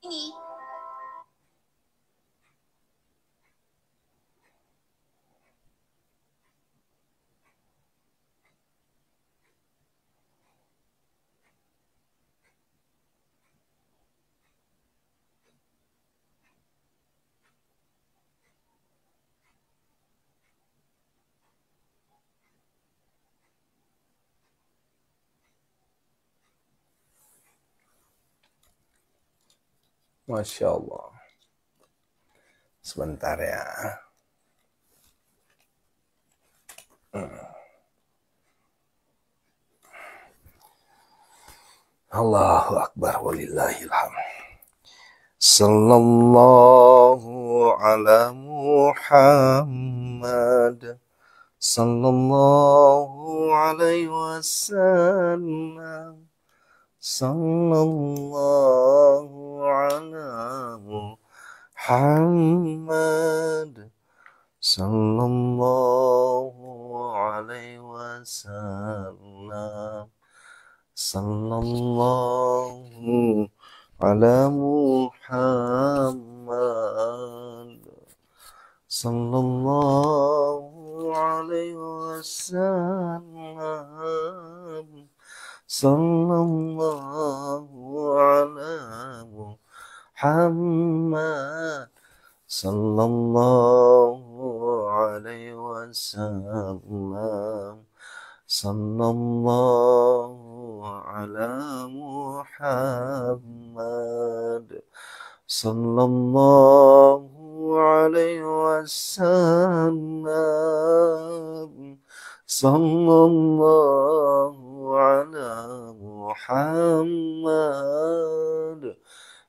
ini. Masya Allah. Sebentar ya. Allahu Akbar walillahilhamd. Sallallahu ala Muhammad. Sallallahu alaihi wasallam. Sallallahu ala Muhammad. Sallallahu alaihi wasallam. Sallallahu ala Muhammad. Sallallahu alaihi wasallam. Sallallahu ala Muhammad. Sallallahu alaihi wasallam. Sallallahu ala Muhammad. Sallallahu alaihi wasallam. Sallallahu ala Muhammad.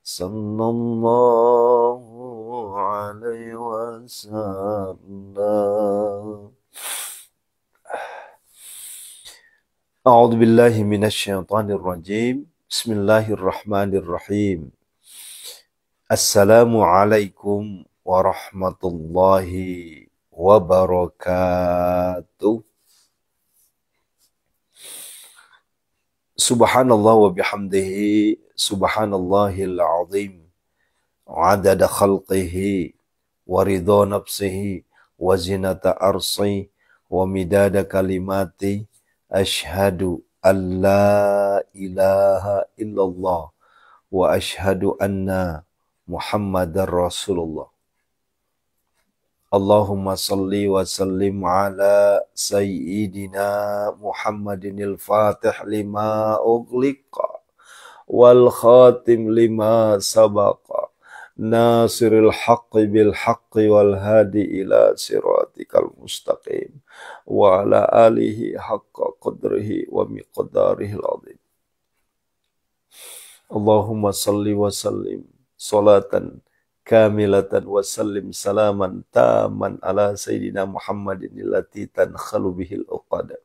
Sallallahu alaihi wasallam. A'udzu billahi minasyaitonir rajim. Bismillahirrahmanirrahim. Assalamualaikum warahmatullahi wabarakatuh. Subhanallah wa bihamdihi, subhanallahil azim, adada khalqihi, wa ridha nafsihi, wa zinata arsi, wa midada kalimati, ashhadu an la ilaha illallah, wa ashhadu anna Muhammadar Rasulullah. Allahumma salli wa sallim ala sayyidina Muhammadinil Fatih lima ughliqa wal khatim lima sabaqa nasiril haqqi bil haqqi wal hadi ila siratikal mustaqim wa ala alihi haqqa qadrihi wa miqdarihil azim. Allahumma salli wa sallim salatan kamilatan wa sallim salaman taman ala sayyidina Muhammadin allati tankhalu bihil uqada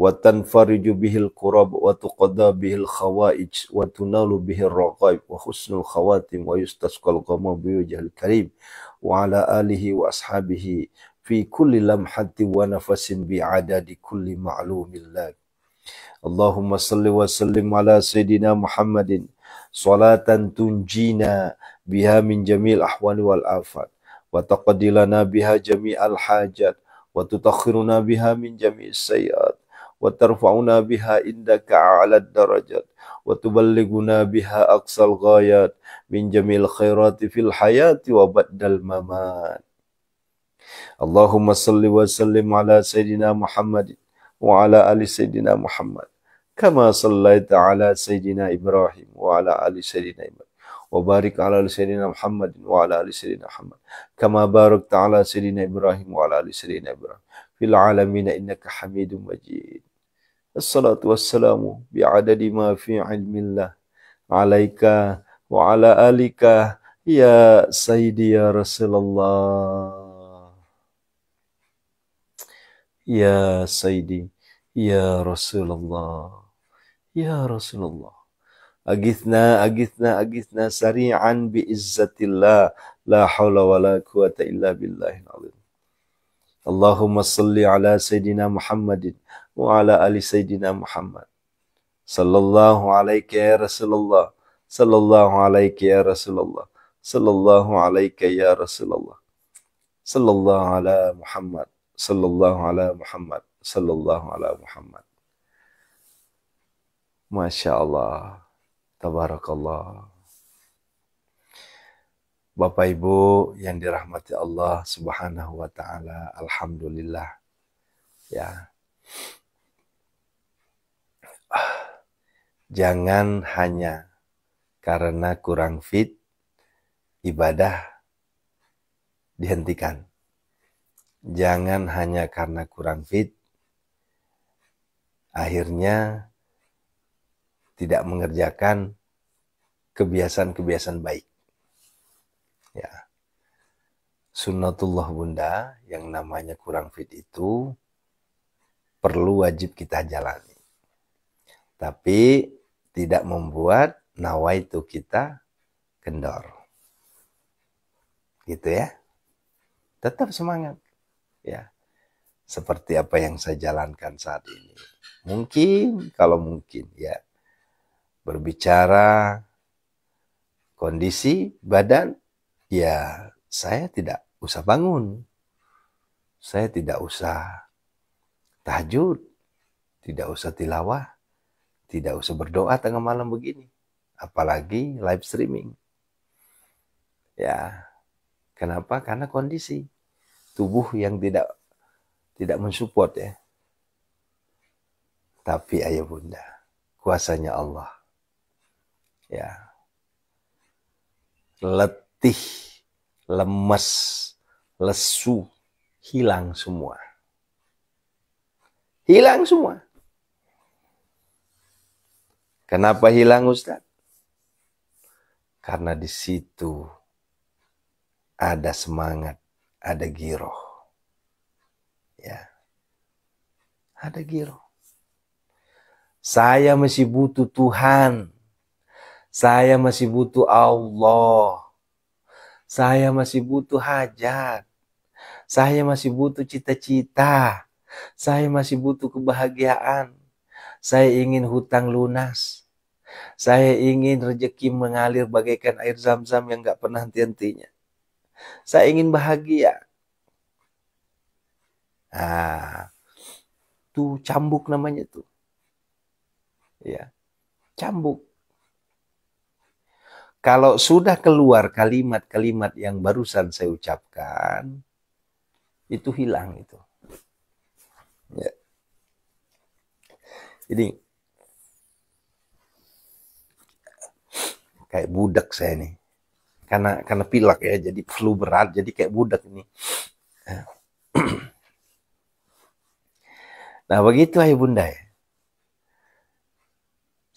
wa tanfariju bihil qurab wa tuqadda bihil khawaij wa tunalu bihil raqaib wa husnul khawatim wa yustasqal ghama biwajhil karim wa ala alihi wa ashabihi fi kulli lamhati wa nafasin bi'adadi kulli ma'lumillah. Allahumma salli wa sallim ala sayyidina Muhammadin salatan tunjina biha min jamil ahwani wal afat wa taqaddilana biha jami'al hajat wa tutakhiruna biha min jami'is sayyat wa tarfa'una biha indaka a'lad darajat wa tuballighuna biha aqsal ghayat min jamil khairati fil hayati wa ba'dal mamat. Allahumma salli wa sallim ala sayyidina Muhammad wa ala ali sayyidina Muhammad kama sallaita ala sayyidina Ibrahim wa ala ali sayyidina Ibrahim wa barik ala sayyidina Muhammad wa ala ali sayyidina Muhammad kama barakta ala sayyidina Ibrahim wa ala ali sayyidina Ibrahim fil alamin innaka Hamidum Majid. Assalatu wassalamu bi'adadi ma fi ilmillah alaika wa ala alika ya sayyidi ya Rasulullah. Ya sayyidi ya Rasulullah. Ya Rasulullah. Agithna, agithna, agithna sari'an bi'izzatillah. La hawla wa la quwata illa billahil azim. Allahumma salli ala Sayyidina Muhammadin wa ala ali Sayyidina Muhammad. Sallallahu alaika ya Rasulullah. Sallallahu alaihi ya Rasulullah. Sallallahu alaihi ya Rasulullah. Sallallahu ala Muhammad. Sallallahu ala Muhammad. Sallallahu ala Muhammad. Masya Allah. Tabarakallah. Bapak Ibu yang dirahmati Allah Subhanahu wa taala, alhamdulillah. Ya. Jangan hanya karena kurang fit ibadah dihentikan. Jangan hanya karena kurang fit akhirnya tidak mengerjakan kebiasaan-kebiasaan baik. Ya. Sunnatullah Bunda, yang namanya kurang fit itu perlu wajib kita jalani. Tapi tidak membuat nawaitu kita kendor. Gitu ya. Tetap semangat. Ya. Seperti apa yang saya jalankan saat ini. Mungkin, kalau mungkin ya. Berbicara kondisi badan, ya saya tidak usah bangun. Saya tidak usah tahajud, tidak usah tilawah, tidak usah berdoa tengah malam begini. Apalagi live streaming. Ya, kenapa? Karena kondisi tubuh yang tidak mensupport ya. Tapi ayah bunda, kuasanya Allah. Ya, letih, lemes, lesu, hilang semua. Hilang semua. Kenapa hilang Ustaz? Karena di situ ada semangat, ada giroh. Ya, ada giroh. Saya masih butuh Tuhan. Saya masih butuh Allah. Saya masih butuh hajat. Saya masih butuh cita-cita. Saya masih butuh kebahagiaan. Saya ingin hutang lunas. Saya ingin rezeki mengalir bagaikan air zam-zam yang gak pernah henti-hentinya. Saya ingin bahagia. Nah, tuh cambuk namanya tuh. Ya, cambuk. Kalau sudah keluar kalimat-kalimat yang barusan saya ucapkan, itu hilang itu. Ya. Jadi kayak budak saya nih. Karena pilek ya, jadi flu berat, jadi kayak budak ini. Nah, begitu ayah bunda ya.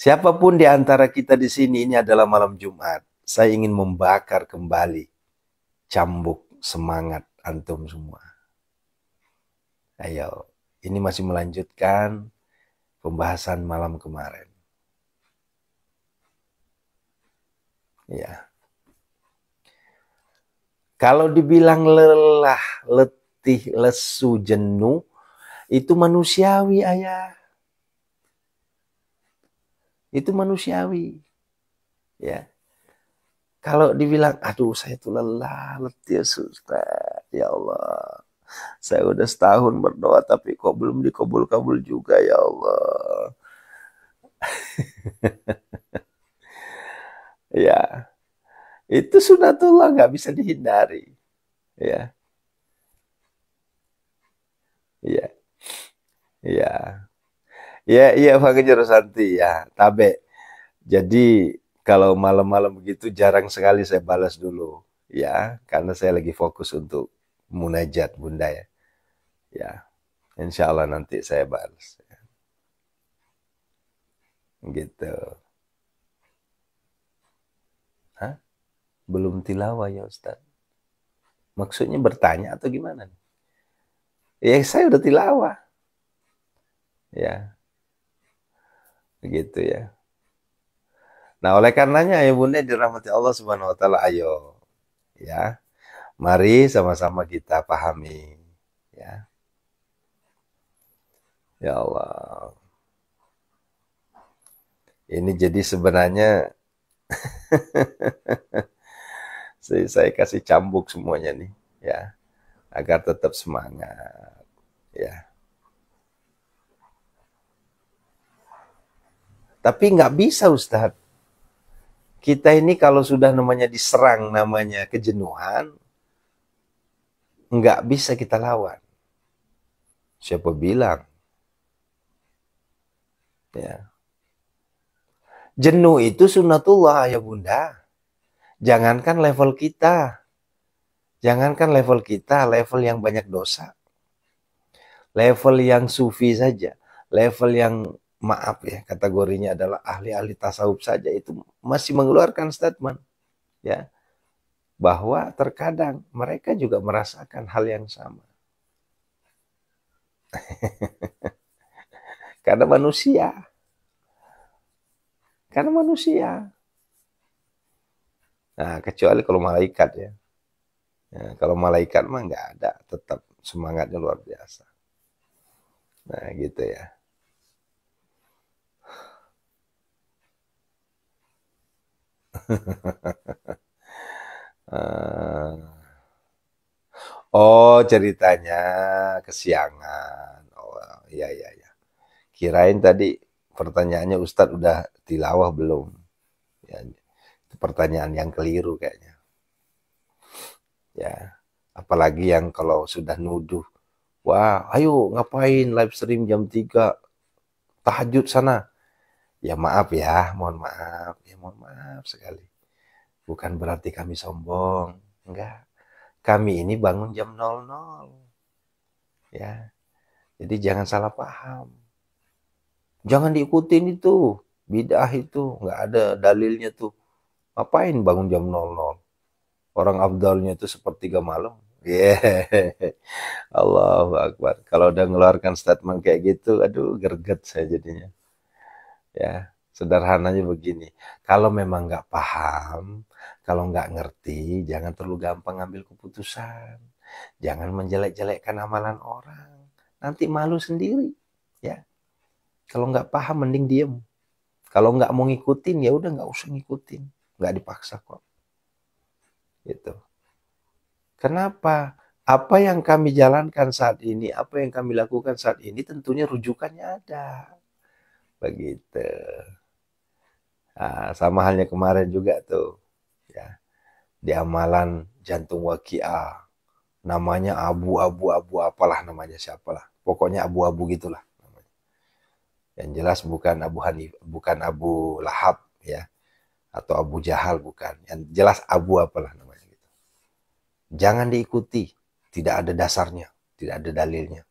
Siapapun di antara kita di sini, ini adalah malam Jumat. Saya ingin membakar kembali cambuk semangat antum semua. Ayo, ini masih melanjutkan pembahasan malam kemarin. Ya. Kalau dibilang lelah, letih, lesu, jenuh, itu manusiawi, ayah. Itu manusiawi. Ya. Kalau dibilang, aduh saya tuh lelah, letih, Ustaz. Ya Allah. Saya udah setahun berdoa tapi kok belum dikabul-kabul juga ya Allah. Ya. Itu sunatullah, nggak bisa dihindari. Ya. Iya. Iya. Ya, iya Pak Santi ya, tabe. Jadi kalau malam-malam begitu jarang sekali saya balas dulu, ya, karena saya lagi fokus untuk munajat Bunda ya. Ya, insya Allah nanti saya balas. Gitu. Hah? Belum tilawah ya Ustaz? Maksudnya bertanya atau gimana? Ya saya udah tilawah. Ya, begitu ya. Nah, oleh karenanya ya Bunda dirahmati Allah Subhanahu wa taala, ayo ya. Mari sama-sama kita pahami ya. Ya Allah. Ini jadi sebenarnya Saya kasih cambuk semuanya nih, ya, agar tetap semangat, ya. Tapi nggak bisa Ustadz. Kita ini kalau sudah namanya diserang, namanya kejenuhan, nggak bisa kita lawan. Siapa bilang? Ya. Jenuh itu sunnatullah ya bunda. Jangankan level kita. Jangankan level kita, level yang banyak dosa. Level yang sufi saja. Level yang, maaf ya, kategorinya adalah ahli-ahli tasawuf saja, itu masih mengeluarkan statement, ya, bahwa terkadang mereka juga merasakan hal yang sama. Karena manusia. Karena manusia. Nah, kecuali kalau malaikat ya. Ya, kalau malaikat mah nggak ada, tetap semangatnya luar biasa. Nah, gitu ya. Eh, oh, ceritanya kesiangan. Oh, iya iya iya. Kirain tadi pertanyaannya Ustadz udah tilawah belum? Ya, itu pertanyaan yang keliru kayaknya. Ya, apalagi yang kalau sudah nuduh, wah, ayo ngapain live stream jam 3 tahajud sana. Ya maaf ya, mohon maaf. Ya mohon maaf sekali. Bukan berarti kami sombong. Enggak. Kami ini bangun jam 00. Ya. Jadi jangan salah paham. Jangan diikutin itu. Bid'ah itu. Enggak ada dalilnya tuh. Ngapain bangun jam 00? Orang afdalnya itu sepertiga malam. Yeah. Allahu Akbar. Kalau udah ngeluarkan statement kayak gitu, aduh greget saya jadinya. Ya, sederhananya begini. Kalau memang nggak paham, kalau nggak ngerti, jangan terlalu gampang ngambil keputusan. Jangan menjelek-jelekkan amalan orang. Nanti malu sendiri. Ya, kalau nggak paham mending diem. Kalau nggak mau ngikutin ya udah nggak usah ngikutin. Nggak dipaksa kok. Gitu. Kenapa? Apa yang kami jalankan saat ini, apa yang kami lakukan saat ini tentunya rujukannya ada. Begitu. Nah, sama halnya kemarin juga tuh. Ya, di amalan jantung wakiah. Namanya abu-abu apalah namanya siapalah. Pokoknya abu-abu gitulah namanya. Yang jelas bukan Abu Hanif, bukan Abu Lahab ya, atau Abu Jahal bukan. Yang jelas abu apalah namanya gitu. Jangan diikuti, tidak ada dasarnya, tidak ada dalilnya.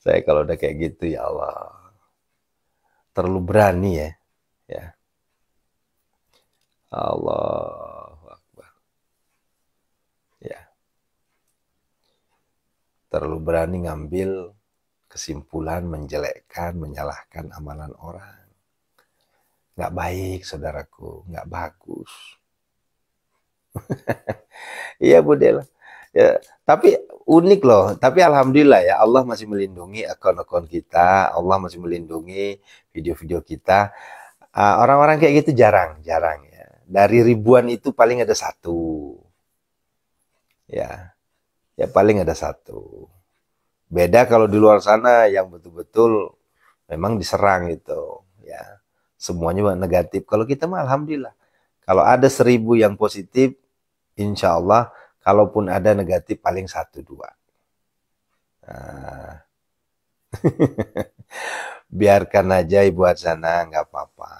Saya kalau udah kayak gitu ya Allah, terlalu berani ya. Ya. Allah Akbar. Ya, terlalu berani ngambil kesimpulan menjelekkan, menyalahkan amalan orang. Nggak baik, saudaraku. Nggak bagus. Iya, Bu Dela. Ya, tapi unik loh. Tapi alhamdulillah ya, Allah masih melindungi akun-akun kita. Allah masih melindungi video-video kita. Orang-orang kayak gitu jarang, jarang ya. Dari ribuan itu paling ada satu. Ya, ya paling ada satu. Beda kalau di luar sana yang betul-betul memang diserang gitu. Ya, semuanya negatif. Kalau kita mah alhamdulillah. Kalau ada 1.000 yang positif, insya Allah, kalaupun ada negatif paling 1 2. Nah, biarkan aja ibu sana, nggak apa-apa.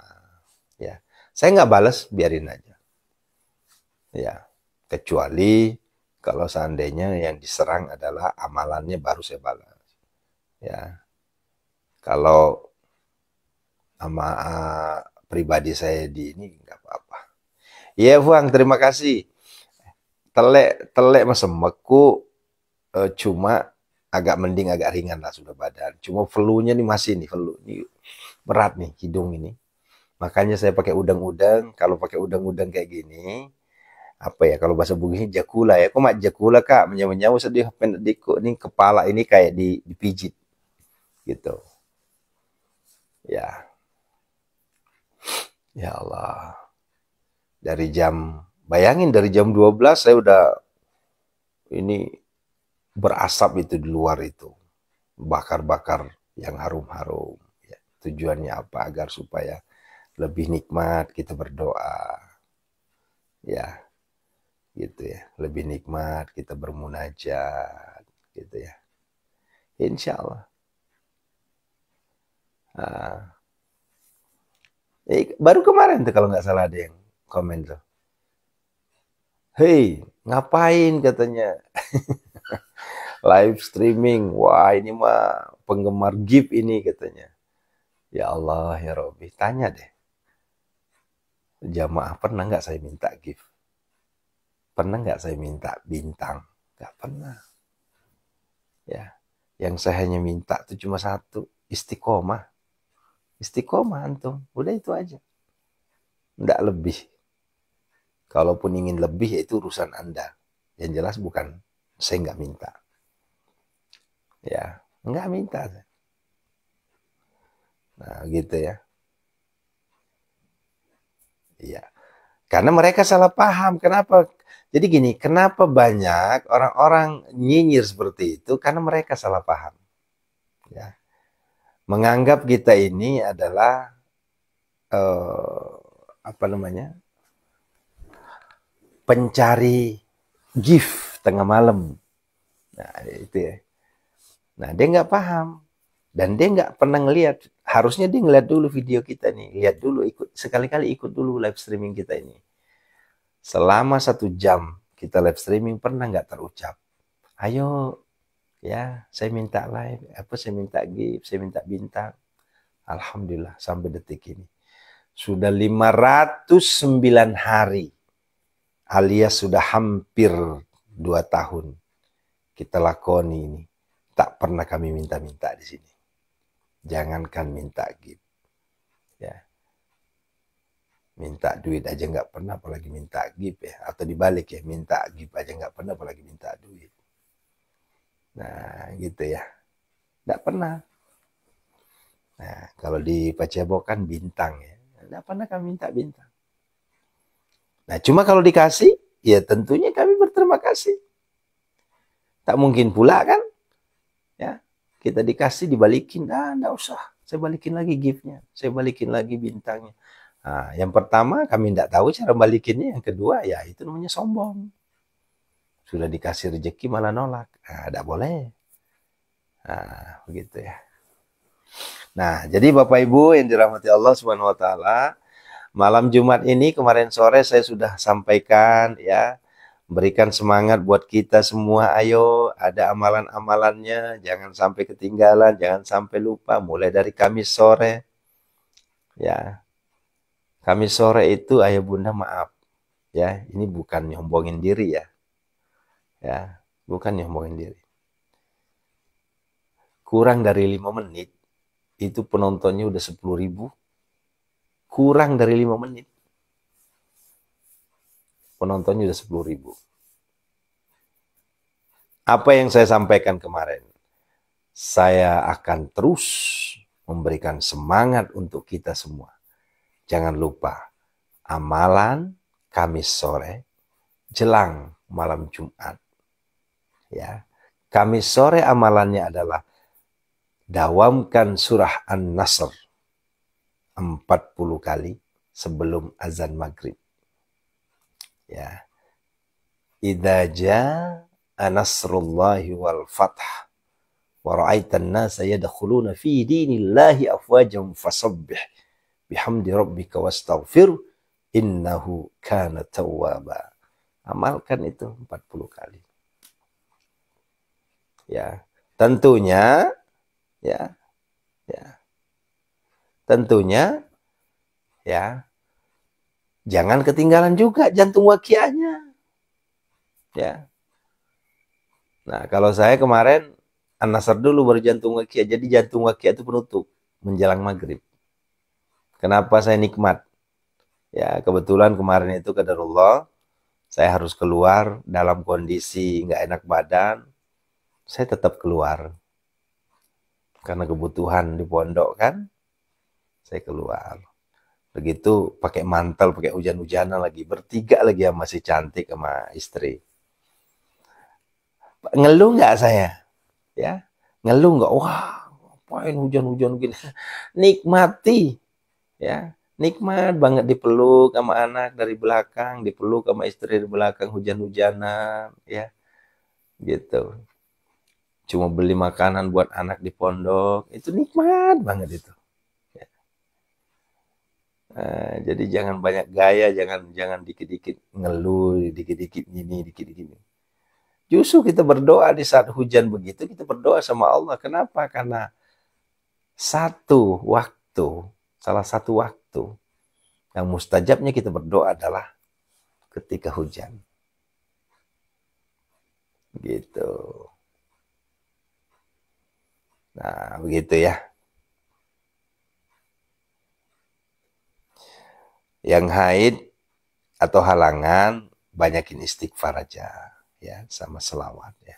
Ya, saya nggak balas, biarin aja. Ya, kecuali kalau seandainya yang diserang adalah amalannya baru saya balas. Ya, kalau sama pribadi saya di ini nggak apa-apa. Iya, Fuang, terima kasih. Telek mas semeku, cuma agak mending agak ringan lah sudah badan. Cuma flu-nya nih masih nih flu ini berat nih hidung ini. Makanya saya pakai udang-udang. Kalau pakai udang-udang kayak gini, apa ya kalau bahasa Bugis jakula ya. Kok mak jakula kak menyawa-nyawa sedih pendekku nih kepala ini kayak dipijit gitu. Ya, Ya Allah. Bayangin dari jam 12 saya udah ini berasap itu di luar itu. Bakar-bakar yang harum-harum. Ya, tujuannya apa? Agar supaya lebih nikmat kita berdoa. Ya, gitu ya. Lebih nikmat kita bermunajat. Gitu ya. Insya Allah. Nah, baru kemarin tuh kalau nggak salah ada yang komen tuh. Hei, ngapain katanya live streaming? Wah ini mah penggemar GIF ini katanya. Ya Allah ya Robbi, tanya deh. Jamaah pernah nggak saya minta GIF? Pernah nggak saya minta bintang? Nggak pernah. Ya, yang saya hanya minta itu cuma satu, istiqomah. Istiqomah antum, udah itu aja. Nggak lebih. Kalaupun ingin lebih, ya itu urusan Anda. Yang jelas bukan, saya nggak minta. Ya, nggak minta. Nah, gitu ya. Iya. Karena mereka salah paham. Kenapa? Jadi gini, kenapa banyak orang-orang nyinyir seperti itu? Karena mereka salah paham. Ya. Menganggap kita ini adalah apa namanya? Pencari gift tengah malam. Nah, itu ya. Nah, dia nggak paham. Dan dia nggak pernah ngelihat. Harusnya dia ngeliat dulu video kita nih. Lihat dulu, sekali-kali ikut dulu live streaming kita ini. Selama 1 jam kita live streaming, pernah nggak terucap? Ayo, ya, saya minta live, saya minta gift, saya minta bintang. Alhamdulillah, sampai detik ini. Sudah 509 hari, alias sudah hampir 2 tahun kita lakoni ini. Tak pernah kami minta-minta di sini. Jangankan minta gift. Ya. Minta duit aja nggak pernah, apalagi minta gift ya. Atau dibalik ya, minta gift aja nggak pernah, apalagi minta duit. Nah, gitu ya. Nggak pernah. Nah, kalau di Paciabokan bintang ya. Nggak pernah kami minta bintang. Nah, cuma kalau dikasih, ya tentunya kami berterima kasih. Tak mungkin pula kan, ya kita dikasih dibalikin, nggak usah. Saya balikin lagi giftnya, saya balikin lagi bintangnya. Nah, yang pertama kami nggak tahu cara balikinnya, yang kedua ya itu namanya sombong. Sudah dikasih rezeki malah nolak, nah, nggak boleh. Nah, begitu ya. Nah, jadi Bapak Ibu yang dirahmati Allah Subhanahu wa taala, malam Jumat ini kemarin sore saya sudah sampaikan ya, berikan semangat buat kita semua. Ayo, ada amalan-amalannya, jangan sampai ketinggalan, jangan sampai lupa. Mulai dari Kamis sore, ya. Kamis sore itu ayah bunda maaf, ya. Ini bukan nyombongin diri ya, ya, bukan nyombongin diri. Kurang dari 5 menit itu penontonnya udah 10.000. Kurang dari 5 menit penontonnya udah 10.000. Apa yang saya sampaikan kemarin, saya akan terus memberikan semangat untuk kita semua. Jangan lupa, amalan Kamis sore jelang malam Jumat. Ya. Kamis sore amalannya adalah dawamkan surah An-Nasr 40 kali sebelum azan maghrib. Ya. Idza jaa nasrullahi wal fath wa ra'aitan nasa yadkhuluna fi dinillahi afwajan fasabbih bihamdi rabbika wastaghfir innahu kana tawwaba. Amalkan itu 40 kali. Ya, tentunya ya. Ya. Tentunya ya, jangan ketinggalan juga jantung waqiahnya. Ya. Nah, kalau saya kemarin An-Nasr dulu baru jantung waqiah. Jadi jantung waqiah itu penutup menjelang maghrib. Kenapa saya nikmat? Ya, kebetulan kemarin itu qadarullah saya harus keluar dalam kondisi nggak enak badan. Saya tetap keluar. Karena kebutuhan di pondok kan, saya keluar. Begitu pakai mantel, pakai hujan-hujanan lagi, bertiga lagi yang masih cantik sama istri. Ngeluh nggak saya? Ya, ngeluh nggak? Wah, ngapain hujan-hujan gini? Nikmati, ya, nikmat banget dipeluk sama anak dari belakang, dipeluk sama istri dari belakang hujan-hujanan, ya, gitu. Cuma beli makanan buat anak di pondok, itu nikmat banget itu. Jadi jangan banyak gaya, jangan jangan dikit-dikit ngeluh, dikit-dikit gini, dikit-dikit gini. Justru kita berdoa di saat hujan begitu, kita berdoa sama Allah. Kenapa? Karena satu waktu, salah satu waktu yang mustajabnya kita berdoa adalah ketika hujan. Gitu. Nah, begitu ya. Yang haid atau halangan, banyakin istighfar aja. Ya, sama selawat ya.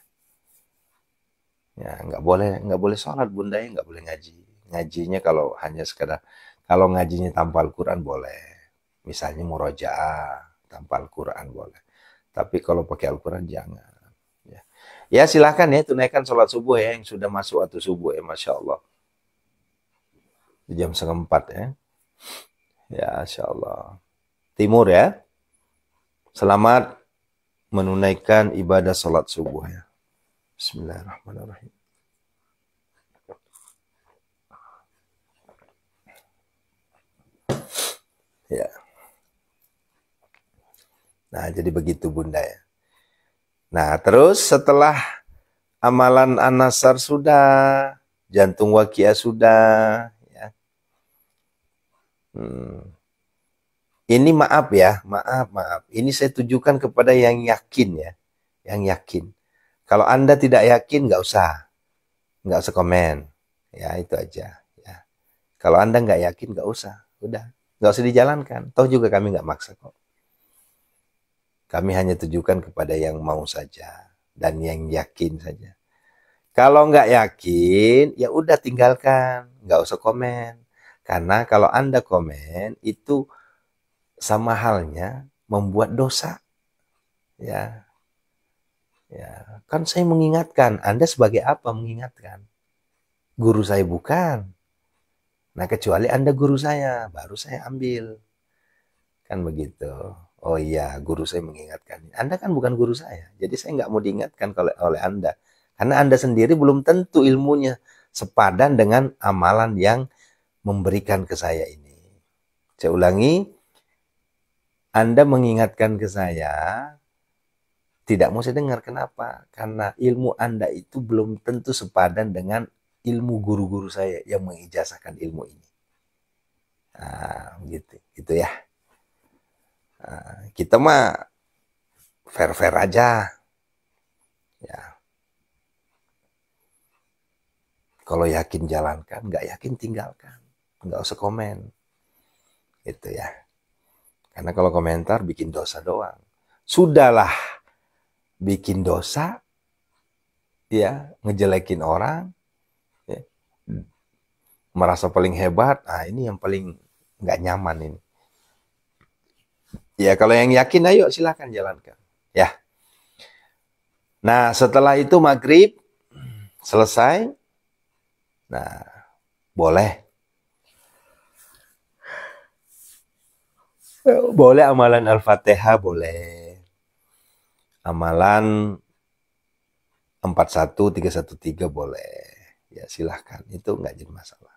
Ya, nggak boleh sholat bunda ya, nggak boleh ngaji. Ngajinya kalau hanya sekedar, kalau ngajinya tanpa Al-Quran boleh. Misalnya murojaah tanpa Al-Quran boleh. Tapi kalau pakai Al-Quran jangan. Ya. Ya silahkan ya, tunaikan sholat subuh ya, yang sudah masuk waktu subuh ya, Masya Allah. Di jam 3:30 ya. Ya, Masya Allah. Timur ya. Selamat menunaikan ibadah sholat subuh ya. Bismillahirrahmanirrahim. Ya. Nah, jadi begitu bunda ya. Nah, terus setelah amalan An-Nasr sudah, jantung waqiah sudah, ya. Ini maaf ya, maaf. Ini saya tujukan kepada yang yakin ya, yang yakin. Kalau Anda tidak yakin, nggak usah komen. Ya, itu aja. Ya. Kalau Anda nggak yakin, nggak usah. Udah, nggak usah dijalankan. Toh juga kami nggak maksa kok. Kami hanya tujukan kepada yang mau saja dan yang yakin saja. Kalau nggak yakin, ya udah tinggalkan, nggak usah komen. Karena kalau Anda komen, itu sama halnya membuat dosa. Ya, ya. Kan saya mengingatkan, Anda sebagai apa mengingatkan? Guru saya bukan. Nah, kecuali Anda guru saya, baru saya ambil. Kan begitu. Oh iya, guru saya mengingatkan. Anda kan bukan guru saya, jadi saya nggak mau diingatkan oleh Anda. Karena Anda sendiri belum tentu ilmunya sepadan dengan amalan yang memberikan ke saya ini. Saya ulangi, Anda mengingatkan ke saya, tidak mau saya dengar. Kenapa? Karena ilmu Anda itu belum tentu sepadan dengan ilmu guru-guru saya yang mengijazahkan ilmu ini. Nah, gitu, gitu ya. Nah, kita mah fair-fair aja. Ya, kalau yakin jalankan, nggak yakin tinggalkan. Nggak usah komen. Gitu ya. Karena kalau komentar bikin dosa doang. Sudahlah bikin dosa, ya, ngejelekin orang, ya, merasa paling hebat. Nah, ini yang paling nggak nyaman ini. Ya, kalau yang yakin, ayo silahkan jalankan. Ya. Nah, setelah itu maghrib selesai. Nah, boleh. Boleh amalan Al-Fatihah, boleh. Amalan 41, 313 boleh. Ya, silahkan. Itu nggak jadi masalah.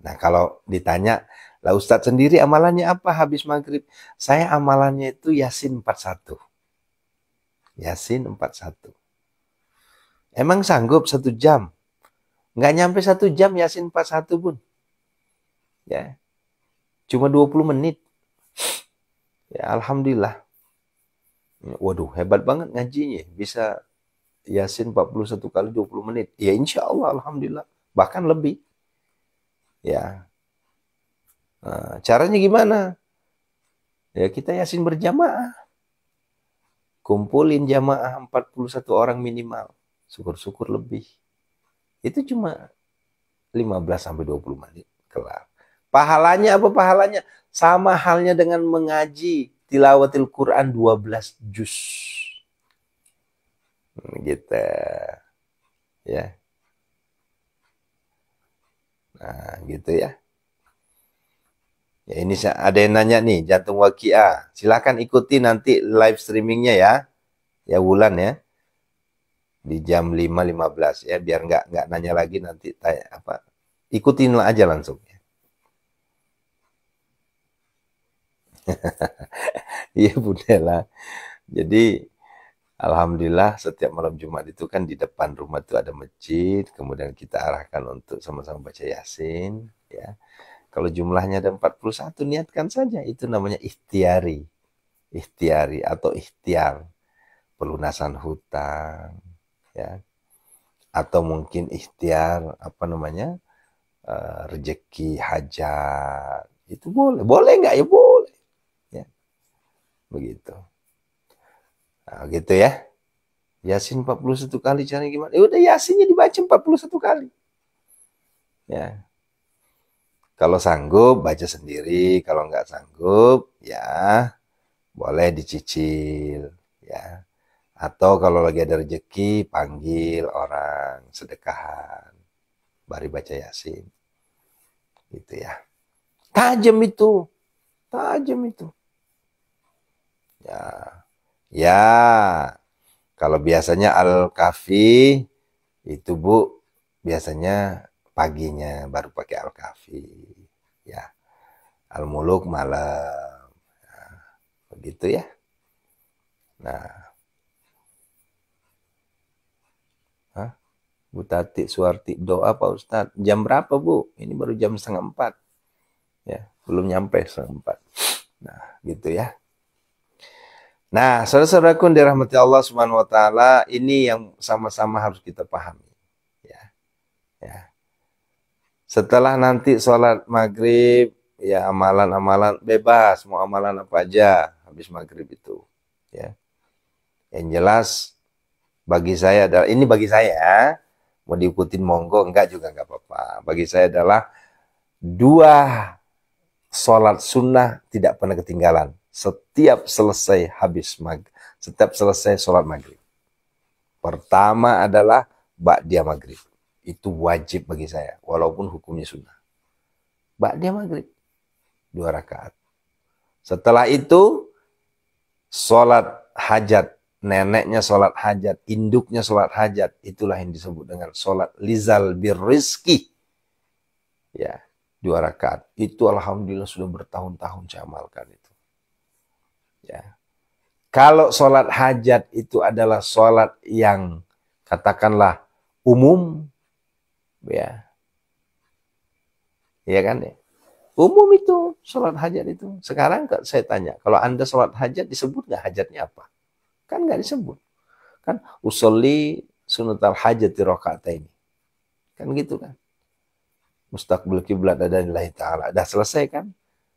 Nah, kalau ditanya, lah Ustadz sendiri amalannya apa habis maghrib? Saya amalannya itu Yasin 41. Yasin 41. Emang sanggup 1 jam? Nggak nyampe 1 jam Yasin 41 pun. Ya, cuma 20 menit. Ya, Alhamdulillah. Waduh, hebat banget ngajinya. Bisa Yasin 41 kali 20 menit. Ya insya Allah, Alhamdulillah. Bahkan lebih. Ya, nah, caranya gimana? Ya kita Yasin berjamaah. Kumpulin jamaah 41 orang minimal. Syukur-syukur lebih. Itu cuma 15-20 menit. Kelar. Pahalanya apa pahalanya? Sama halnya dengan mengaji tilawatil Quran 12 juz. Gitu. Ya. Nah, gitu ya. Ya ini ada yang nanya nih, Jantung Waqiah. Silakan ikuti nanti live streamingnya ya. Ya Wulan ya. Di jam 5.15 ya, biar nggak nanya lagi nanti tanya apa. Ikutin aja langsung. Iya Bunda lah. Jadi alhamdulillah setiap malam Jumat itu kan di depan rumah itu ada masjid, kemudian kita arahkan untuk sama-sama baca Yasin, ya. Kalau jumlahnya ada 41, niatkan saja, itu namanya ikhtiari. Ikhtiari atau ikhtiar, pelunasan hutang, ya. Atau mungkin ikhtiar apa namanya? Rezeki hajat. Itu boleh. Boleh nggak ya? Boleh. Ya, begitu. Nah, gitu ya. Yasin 41 kali caranya gimana? Ya udah Yasinnya dibaca 41 kali. Ya. Kalau sanggup baca sendiri, kalau nggak sanggup ya boleh dicicil ya. Atau kalau lagi ada rezeki panggil orang sedekahan. Bari baca Yasin. Gitu ya. Tajam itu. Tajam itu. Ya. Ya. Kalau biasanya Al-Kafi itu Bu, biasanya paginya baru pakai Al-Kafi. Ya, Al-Muluk malam. Nah, begitu ya. Nah, hah? Bu Tati Suwarti doa Pak Ustadz. Jam berapa Bu? Ini baru jam 3:30. Ya, belum nyampe 3:30. Nah, gitu ya. Nah, saudara-saudaraku yang dirahmati Allah Subhanahu wa taala, ini yang sama-sama harus kita pahami. Ya, ya. Setelah nanti sholat maghrib, ya amalan-amalan bebas, mau amalan apa aja habis maghrib itu. Ya. Yang jelas bagi saya adalah, ini bagi saya, mau diikutin monggo, enggak juga enggak apa-apa. Bagi saya adalah 2 sholat sunnah tidak pernah ketinggalan. Setiap selesai setiap selesai sholat maghrib. Pertama adalah ba'da maghrib. Itu wajib bagi saya, walaupun hukumnya sunnah. Ba'da maghrib 2 rakaat. Setelah itu sholat hajat, neneknya sholat hajat, induknya sholat hajat, itulah yang disebut dengan sholat lizal birrizki. Ya, 2 rakaat. Itu alhamdulillah sudah bertahun-tahun saya amalkan itu. Ya. Kalau sholat hajat itu adalah sholat yang katakanlah umum, ya, ya kan ya. Umum itu sholat hajat itu. Sekarang saya tanya, kalau Anda sholat hajat disebut nggak hajatnya apa? Kan nggak disebut. Kan usolli sunatal hajati ini. Kan gitu kan. Mustaqbil kiblat adalah ta'ala. Udah selesai kan?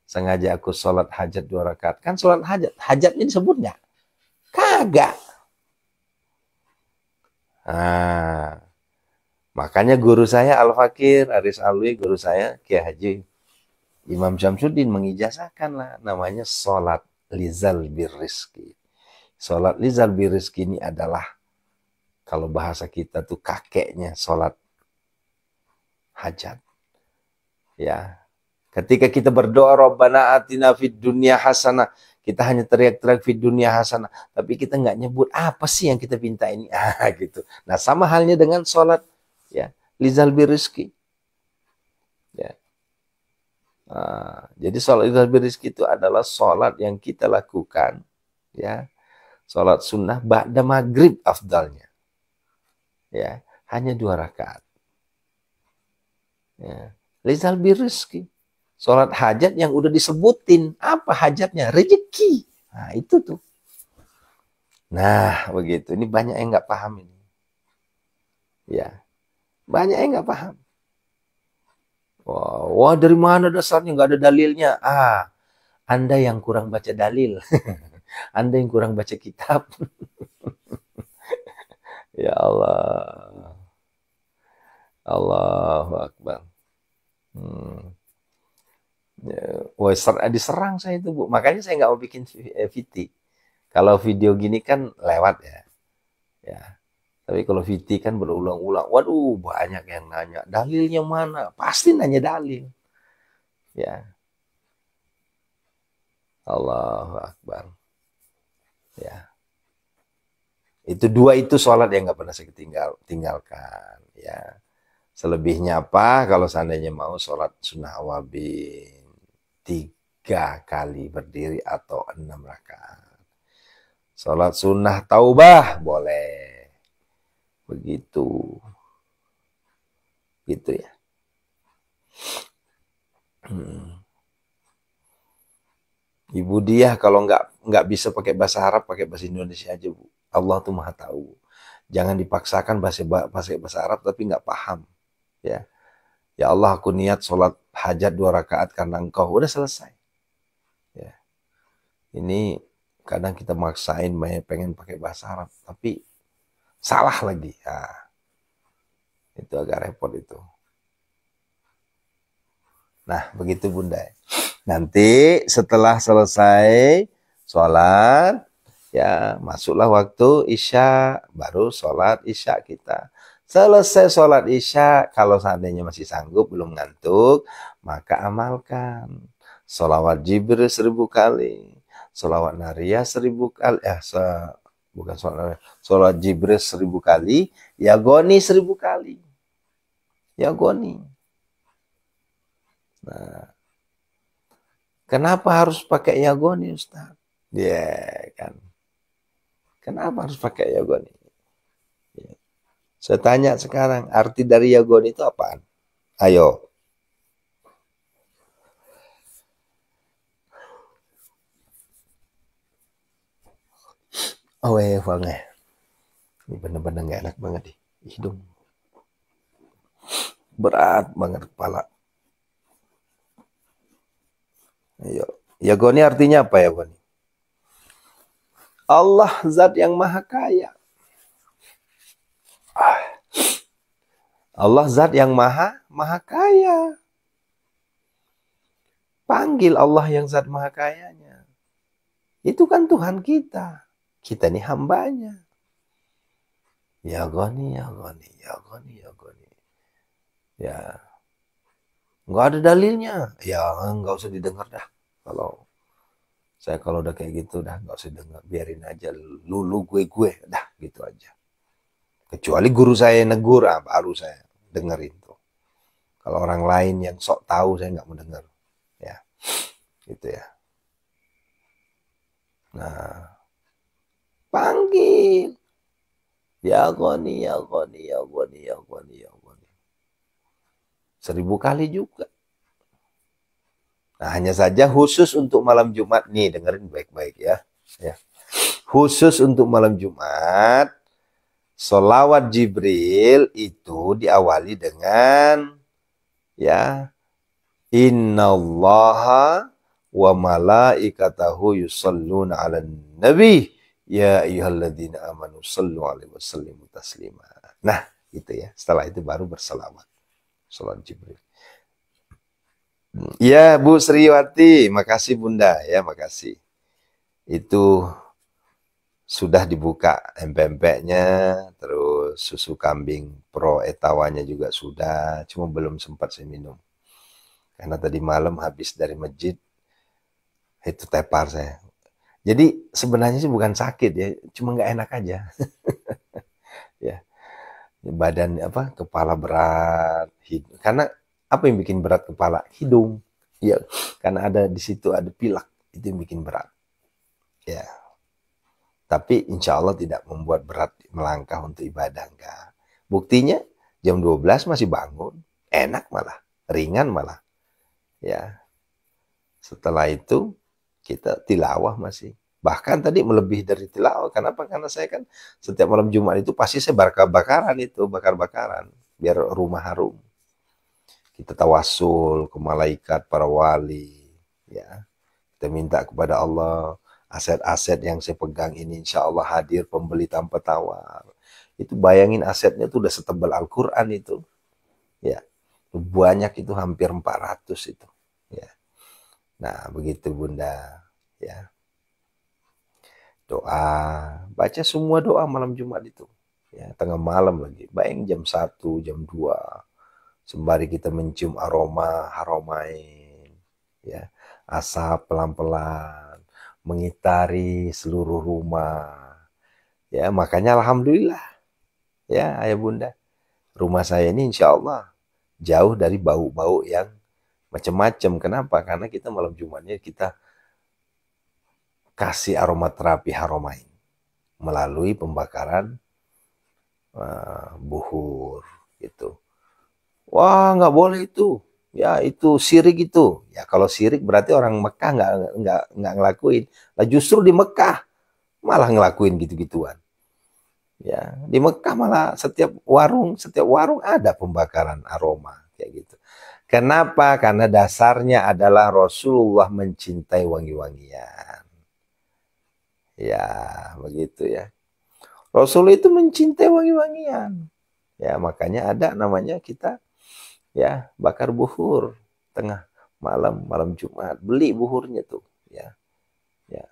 Sengaja aku sholat hajat 2 rakaat. Kan sholat hajat. Hajatnya disebut nggak? Kagak. Nah, makanya guru saya Al-Fakir, Aris Alwi, guru saya Kiai Haji Imam Syamsuddin mengijazahkan lah, namanya sholat lizal birrizki. Sholat lizal birrizki ini adalah, kalau bahasa kita tuh kakeknya sholat hajat. Ya, ketika kita berdoa Rabbana atina fid dunya hasanah, kita hanya teriak-teriak fid dunya hasanah, tapi kita nggak nyebut apa sih yang kita minta ini. Gitu. Nah, sama halnya dengan sholat ya lizal birrizki. Ya. Jadi sholat lizal birrizki itu adalah sholat yang kita lakukan, ya, sholat sunnah ba'da maghrib afdalnya, ya, hanya 2 rakaat. Ya. Lizal birrizki, sholat hajat yang udah disebutin, apa hajatnya? Rezeki. Nah itu tuh. Nah begitu, ini banyak yang nggak paham ini. Ya, banyak yang nggak paham. Wah, dari mana dasarnya? Nggak ada dalilnya. Anda yang kurang baca dalil. Anda yang kurang baca kitab. Ya Allah. Allahu Akbar. Wah, diserang saya itu, Bu. Makanya saya nggak mau bikin VT. Kalau video gini kan lewat ya. Ya. Tapi kalau VT kan berulang-ulang. Waduh, banyak yang nanya. Dalilnya mana? Pasti nanya dalil. Ya. Allahu Akbar. Ya. Itu dua itu sholat yang nggak pernah saya tinggalkan. Ya. Selebihnya apa? Kalau seandainya mau sholat sunnah awabin 3 kali berdiri atau 6 rakaat. Sholat sunnah taubah boleh. Begitu. Gitu ya. Ibu dia kalau nggak bisa pakai bahasa Arab, pakai bahasa Indonesia aja, Bu. Allah tuh maha tahu. Jangan dipaksakan pakai bahasa Arab tapi nggak paham. Ya. Ya Allah, aku niat sholat hajat 2 rakaat karena engkau. Udah selesai. Ya. Ini kadang kita maksain pengen pakai bahasa Arab, tapi salah lagi. Ya. Itu agak repot itu. Nah, begitu Bunda. Nanti setelah selesai sholat, ya masuklah waktu Isya, baru sholat Isya kita. Selesai sholat Isya, kalau seandainya masih sanggup, belum ngantuk, maka amalkan. Sholawat Jibril 1000 kali, sholawat Nariyah 1000 kali, bukan sholawat Jibril 1000 kali, ya goni 1000 kali. Ya goni. Nah, kenapa harus pakai yagoni, Ustaz? Ya kan. Kenapa harus pakai yagoni? Ya. Saya tanya sekarang, arti dari yagoni itu apaan? Ayo. Oh banget. Ini bener-bener gak enak banget di hidung. Berat banget kepala. Ayo. Yagoni artinya apa ya, Bani? Allah zat yang maha kaya. Allah zat yang maha kaya. Panggil Allah yang zat maha kayanya. Itu kan Tuhan kita. Kita ini hambanya. Ya Goni, ya Goni, ya Goni, ya Goni. Ya. Nggak ada dalilnya. Ya nggak usah didengar dah. Kalau udah kayak gitu dah nggak usah dengar. Biarin aja. Lu gue. Dah gitu aja. Kecuali guru saya negur, baru saya dengerin tuh. Kalau orang lain yang sok tahu saya nggak mau denger. Ya. Gitu ya. Nah. Panggil. Ya Goni, ya Goni, ya Goni, ya Goni, ya Goni. 1000 kali juga. Nah, hanya saja khusus untuk malam Jumat. Nih, dengerin baik-baik ya. Khusus untuk malam Jumat, sholawat Jibril itu diawali dengan ya, innallaha wa malaikatahu yusalluna 'alan nabi ya ayyuhalladzina amanu shallu 'alaihi wasallimu taslima. Nah, itu ya. Setelah itu baru berselawat. Salat Jibril. Ya, Bu Sriwati, makasih Bunda ya, makasih. Itu sudah dibuka empek-empeknya, terus susu kambing pro etawanya juga sudah, cuma belum sempat saya minum. Karena tadi malam habis dari masjid, itu tepar saya. Jadi sebenarnya sih bukan sakit ya, cuma nggak enak aja. Ya, badan kepala berat, karena apa yang bikin berat kepala? Hidung. Ya, karena ada di situ ada pilak, itu yang bikin berat. Ya. Tapi insya Allah tidak membuat berat melangkah untuk ibadah, enggak. Buktinya jam 12 masih bangun, enak malah, ringan malah. Ya. Setelah itu kita tilawah masih. Bahkan tadi melebihi dari tilawah. Kenapa? Karena saya kan setiap malam Jumat itu pasti saya bakar-bakaran biar rumah harum. Kita tawasul ke malaikat, para wali, ya. Kita minta kepada Allah, aset-aset yang saya pegang ini insya Allah hadir pembeli tanpa tawar. Itu bayangin asetnya tuh udah setebal Al-Quran itu. Ya. Banyak itu hampir 400 itu. Ya. Nah, begitu Bunda. Ya, doa, baca semua doa malam Jumat itu. Ya, tengah malam lagi. Bayang jam 1, jam 2. Sembari kita mencium aroma haromain. Ya, asap pelan-pelan mengitari seluruh rumah. Ya, makanya alhamdulillah. Ya, ayah bunda. Rumah saya ini insya Allah jauh dari bau-bau yang macam-macam. Kenapa? Karena kita malam Jumatnya kita kasih aromaterapi haromain melalui pembakaran buhur gitu. Wah, nggak boleh itu. Ya, itu syirik itu. Ya, kalau syirik berarti orang Mekah nggak ngelakuin. Lah justru di Mekah malah ngelakuin gitu-gituan. Ya, di Mekah malah setiap warung ada pembakaran aroma kayak gitu. Kenapa? Karena dasarnya adalah Rasulullah mencintai wangi-wangian. Ya, begitu ya. Rasul itu mencintai wangi-wangian. Ya, makanya ada namanya kita ya bakar buhur tengah malam Jumat. Beli buhurnya tuh, ya. Ya.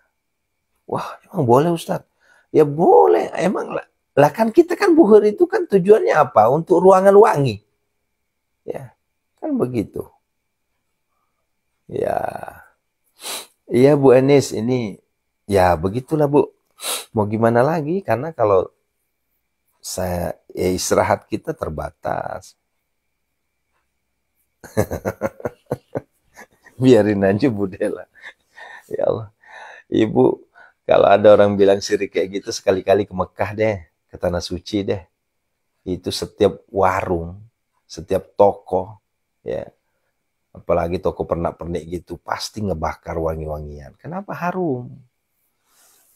Wah, emang boleh Ustaz? Ya boleh, emang lah kan kita kan buhur itu kan tujuannya apa? Untuk ruangan wangi. Ya, kan begitu. Ya. Iya Bu Enis, ini ya begitulah Bu. Mau gimana lagi? Karena kalau ya istirahat kita terbatas. Biarin aja Bu Dela. Ya Allah. Ibu, kalau ada orang bilang sirik kayak gitu, sekali-kali ke Mekah deh, ke Tanah Suci deh. Itu setiap warung, setiap toko, ya, apalagi toko pernak-pernik gitu, pasti ngebakar wangi-wangian. Kenapa harum?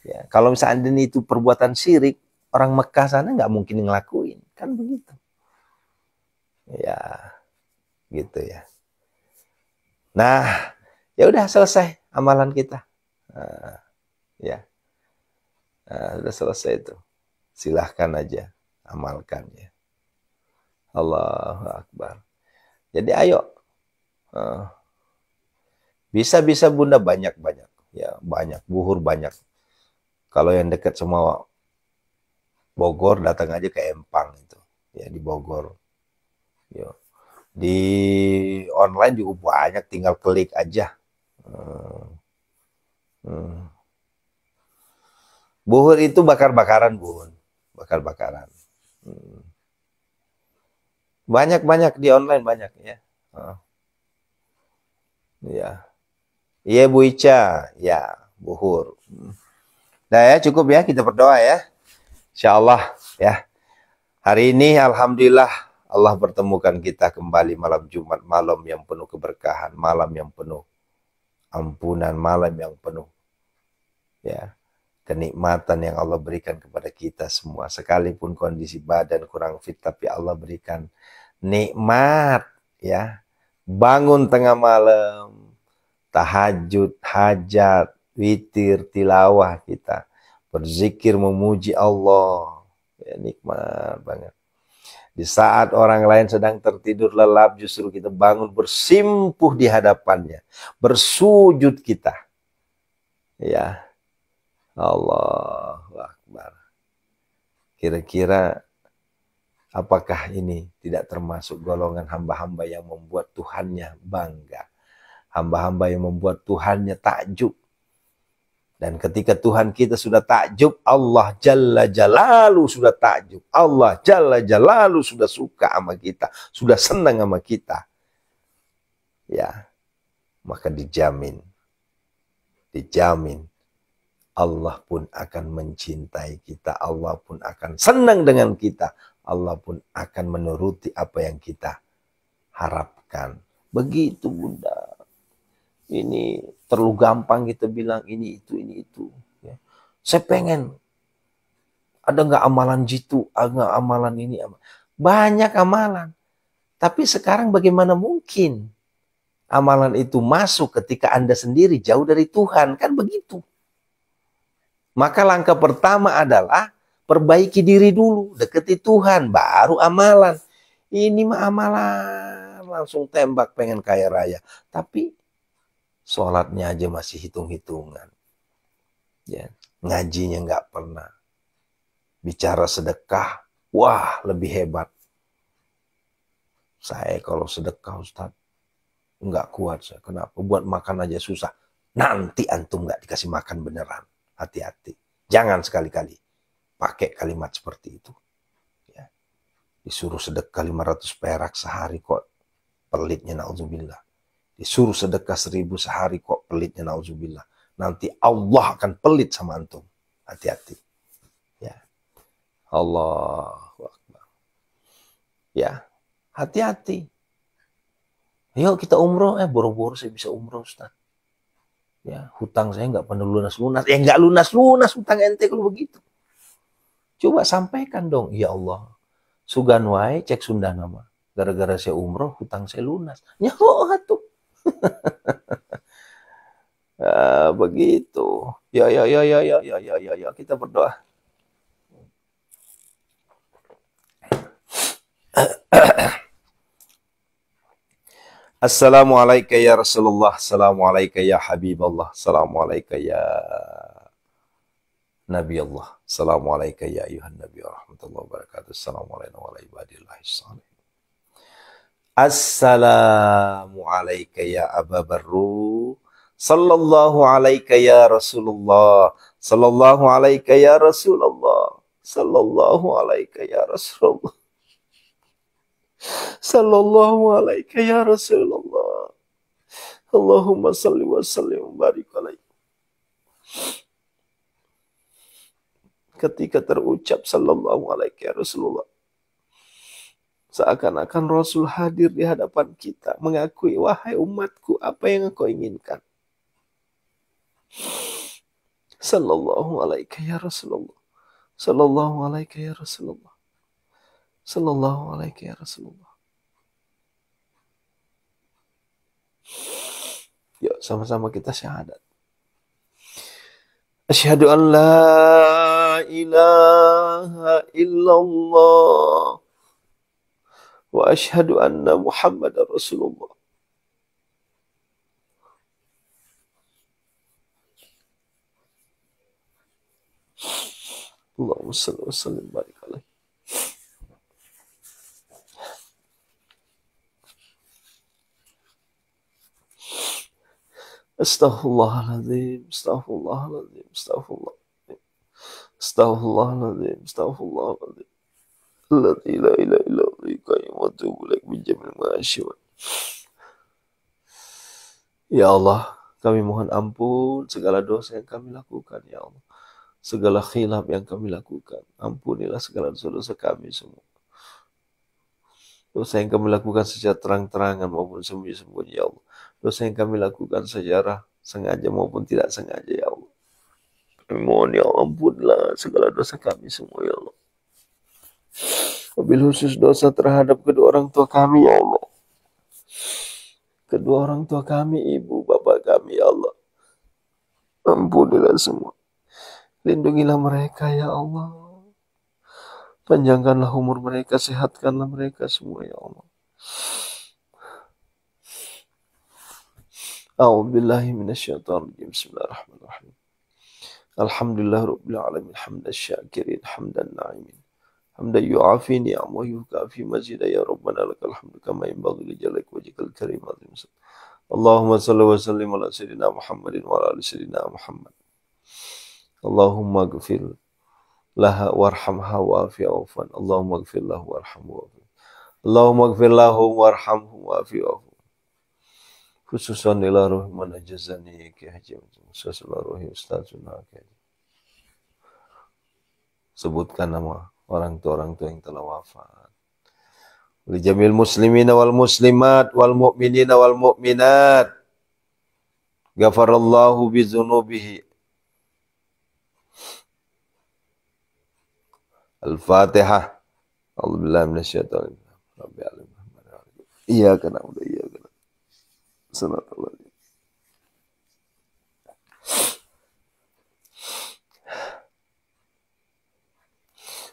Ya, kalau misalnya itu perbuatan syirik, orang Mekah sana nggak mungkin ngelakuin, kan begitu. Ya, gitu ya. Nah, ya udah selesai amalan kita. Ya, udah selesai itu. Silahkan aja amalkan ya. Allahu Akbar. Jadi ayo, bisa-bisa Bunda banyak-banyak. Ya, banyak, buhur banyak. Kalau yang dekat sama Bogor, datang aja ke Empang itu. Ya, di Bogor. Yo. Di online juga banyak, tinggal klik aja. Hmm. Hmm. Buhur itu bakar-bakaran, Bun. Bakar-bakaran. Hmm. Banyak-banyak di online banyak ya. Ya. Iya Bu Ica, ya, buhur. Nah ya cukup ya, kita berdoa ya. Insya Allah ya. Hari ini Alhamdulillah Allah pertemukan kita kembali malam Jumat, malam yang penuh keberkahan, malam yang penuh ampunan, malam yang penuh ya kenikmatan yang Allah berikan kepada kita semua. Sekalipun kondisi badan kurang fit, tapi Allah berikan nikmat ya. Bangun tengah malam, tahajud, hajat, witir, tilawah kita. Berzikir memuji Allah. Ya, nikmat banget. Di saat orang lain sedang tertidur lelap, justru kita bangun bersimpuh di hadapannya. Bersujud kita. Ya, Allahu Akbar. Kira-kira apakah ini tidak termasuk golongan hamba-hamba yang membuat Tuhannya bangga? Hamba-hamba yang membuat Tuhannya takjub. Dan ketika Tuhan kita sudah takjub, Allah Jalla Jalalu sudah takjub. Allah Jalla Jalalu sudah suka sama kita. Sudah senang sama kita. Ya, maka dijamin. Dijamin. Allah pun akan mencintai kita. Allah pun akan senang dengan kita. Allah pun akan menuruti apa yang kita harapkan. Begitu Bunda. Ini terlalu gampang kita bilang ini itu. Ya. Saya pengen ada nggak amalan jitu, ada nggak amalan ini, banyak amalan. Tapi sekarang bagaimana mungkin amalan itu masuk ketika Anda sendiri jauh dari Tuhan, kan begitu. Maka langkah pertama adalah perbaiki diri dulu, deketi Tuhan, baru amalan. Ini mah amalan langsung tembak pengen kaya raya, tapi Sholatnya aja masih hitung-hitungan. Ya, ngajinya nggak pernah. Bicara sedekah, wah lebih hebat. Saya kalau sedekah Ustaz, nggak kuat saya. Kenapa? Buat makan aja susah. Nanti antum nggak dikasih makan beneran. Hati-hati. Jangan sekali-kali pakai kalimat seperti itu. Ya. Disuruh sedekah 500 perak sehari kok pelitnya na'udzubillah. Disuruh sedekah 1000 sehari kok pelitnya na'udzubillah. Nanti Allah akan pelit sama antum. Hati-hati. Ya. Allahu Akbar. Ya, hati-hati. Yuk kita umroh, boro-boro saya bisa umroh Ustaz. Ya, hutang saya nggak pernah lunas-lunas. Nggak lunas-lunas hutang ente kalau begitu. Coba sampaikan dong, ya Allah. Sugan wae cek Sunda nama. Gara-gara saya umroh, hutang saya lunas. Nyaho atuh. Begitu. Ya, kita berdoa. Assalamualaikum ya Rasulullah. Assalamualaikum ya Habiballah. Assalamualaikum ya Nabi Allah. Assalamualaikum ya ayuhan Nabi wa rahmatullahi wa barakatuh. Assalamualaikum wa ibadillahi salihin. Assalamualaikum ya Aba Barru. Sallallahu alaika ya Rasulullah. Sallallahu alaika ya Rasulullah. Sallallahu alaika ya Rasulullah. Sallallahu alaika ya Rasulullah. Allahumma salli wa sallim wa barik alaihi. Ketika terucap sallallahu alaika ya Rasulullah, seakan-akan Rasul hadir di hadapan kita, mengakui, wahai umatku, apa yang engkau inginkan? Sallallahu alaika ya Rasulullah. Sallallahu alaika ya Rasulullah. Sallallahu alaika ya Rasulullah. Yuk sama-sama kita syahadat. Asyhadu an la ilaha illallah wa asyhadu anna Muhammadar Rasulullah. Allahumma salli wa sallim barik alaihi. Astaghfirullahaladzim, astaghfirullahaladzim, astaghfirullahaladzim, astaghfirullahaladzim, astaghfirullahaladzim. La ilaha illa Allah, qayyum wa atubu ilaik min jami'il ma'asyiat. Ya Allah, kami mohon ampun segala dosa yang kami lakukan, ya Allah. Segala khilaf yang kami lakukan. Ampunilah segala dosa-dosa kami semua. Dosa yang kami lakukan secara terang-terangan maupun sembunyi-sembunyi, ya Allah. Dosa yang kami lakukan secara sengaja maupun tidak sengaja, ya Allah. Kami mohon, ya Allah, ampunilah segala dosa kami semua, ya Allah. Wabil khusus dosa terhadap kedua orang tua kami, ya Allah. Kedua orang tua kami, ibu, bapak kami, ya Allah. Ampunilah semua. Lindungilah mereka, ya Allah. Panjangkanlah umur mereka, sehatkanlah mereka semua, ya Allah. A'udzubillahi minasyaitonirrajim. Bismillahirrahmanirrahim. Alhamdulillah rabbil alamin, hamdan syakirin, hamdan na'imin. Hamdan yu'afi ni'am wa yukafi mazida, ya Rabbana lakal hamdu kama yanbaghi li jalalik wajhikal karim azim. Allahumma salli wa sallim ala sayyidina Muhammadin wa ala ali sayyidina Muhammad. Allahumma ghfir laha warhamha wa'afi awfan. Allahumma ghfir lahu warhamhu wa'afi. Allahumma ghfir lahu warhamhu wa'afi awfan. Khususan ila ruh man ajazani ki haji sallallahu alaihi wasallam. Sebutkan nama orang tua yang telah wafat. Li jamil muslimina wal muslimat wal mu'minina wal mu'minat. Ghafarallahu bi dzunubihi. Al-Fatihah. A'udzubillahi minasyaitonir rajim. Rabbil alamin. Iyyaka na'budu wa iyyaka nasta'in. Sanatullah.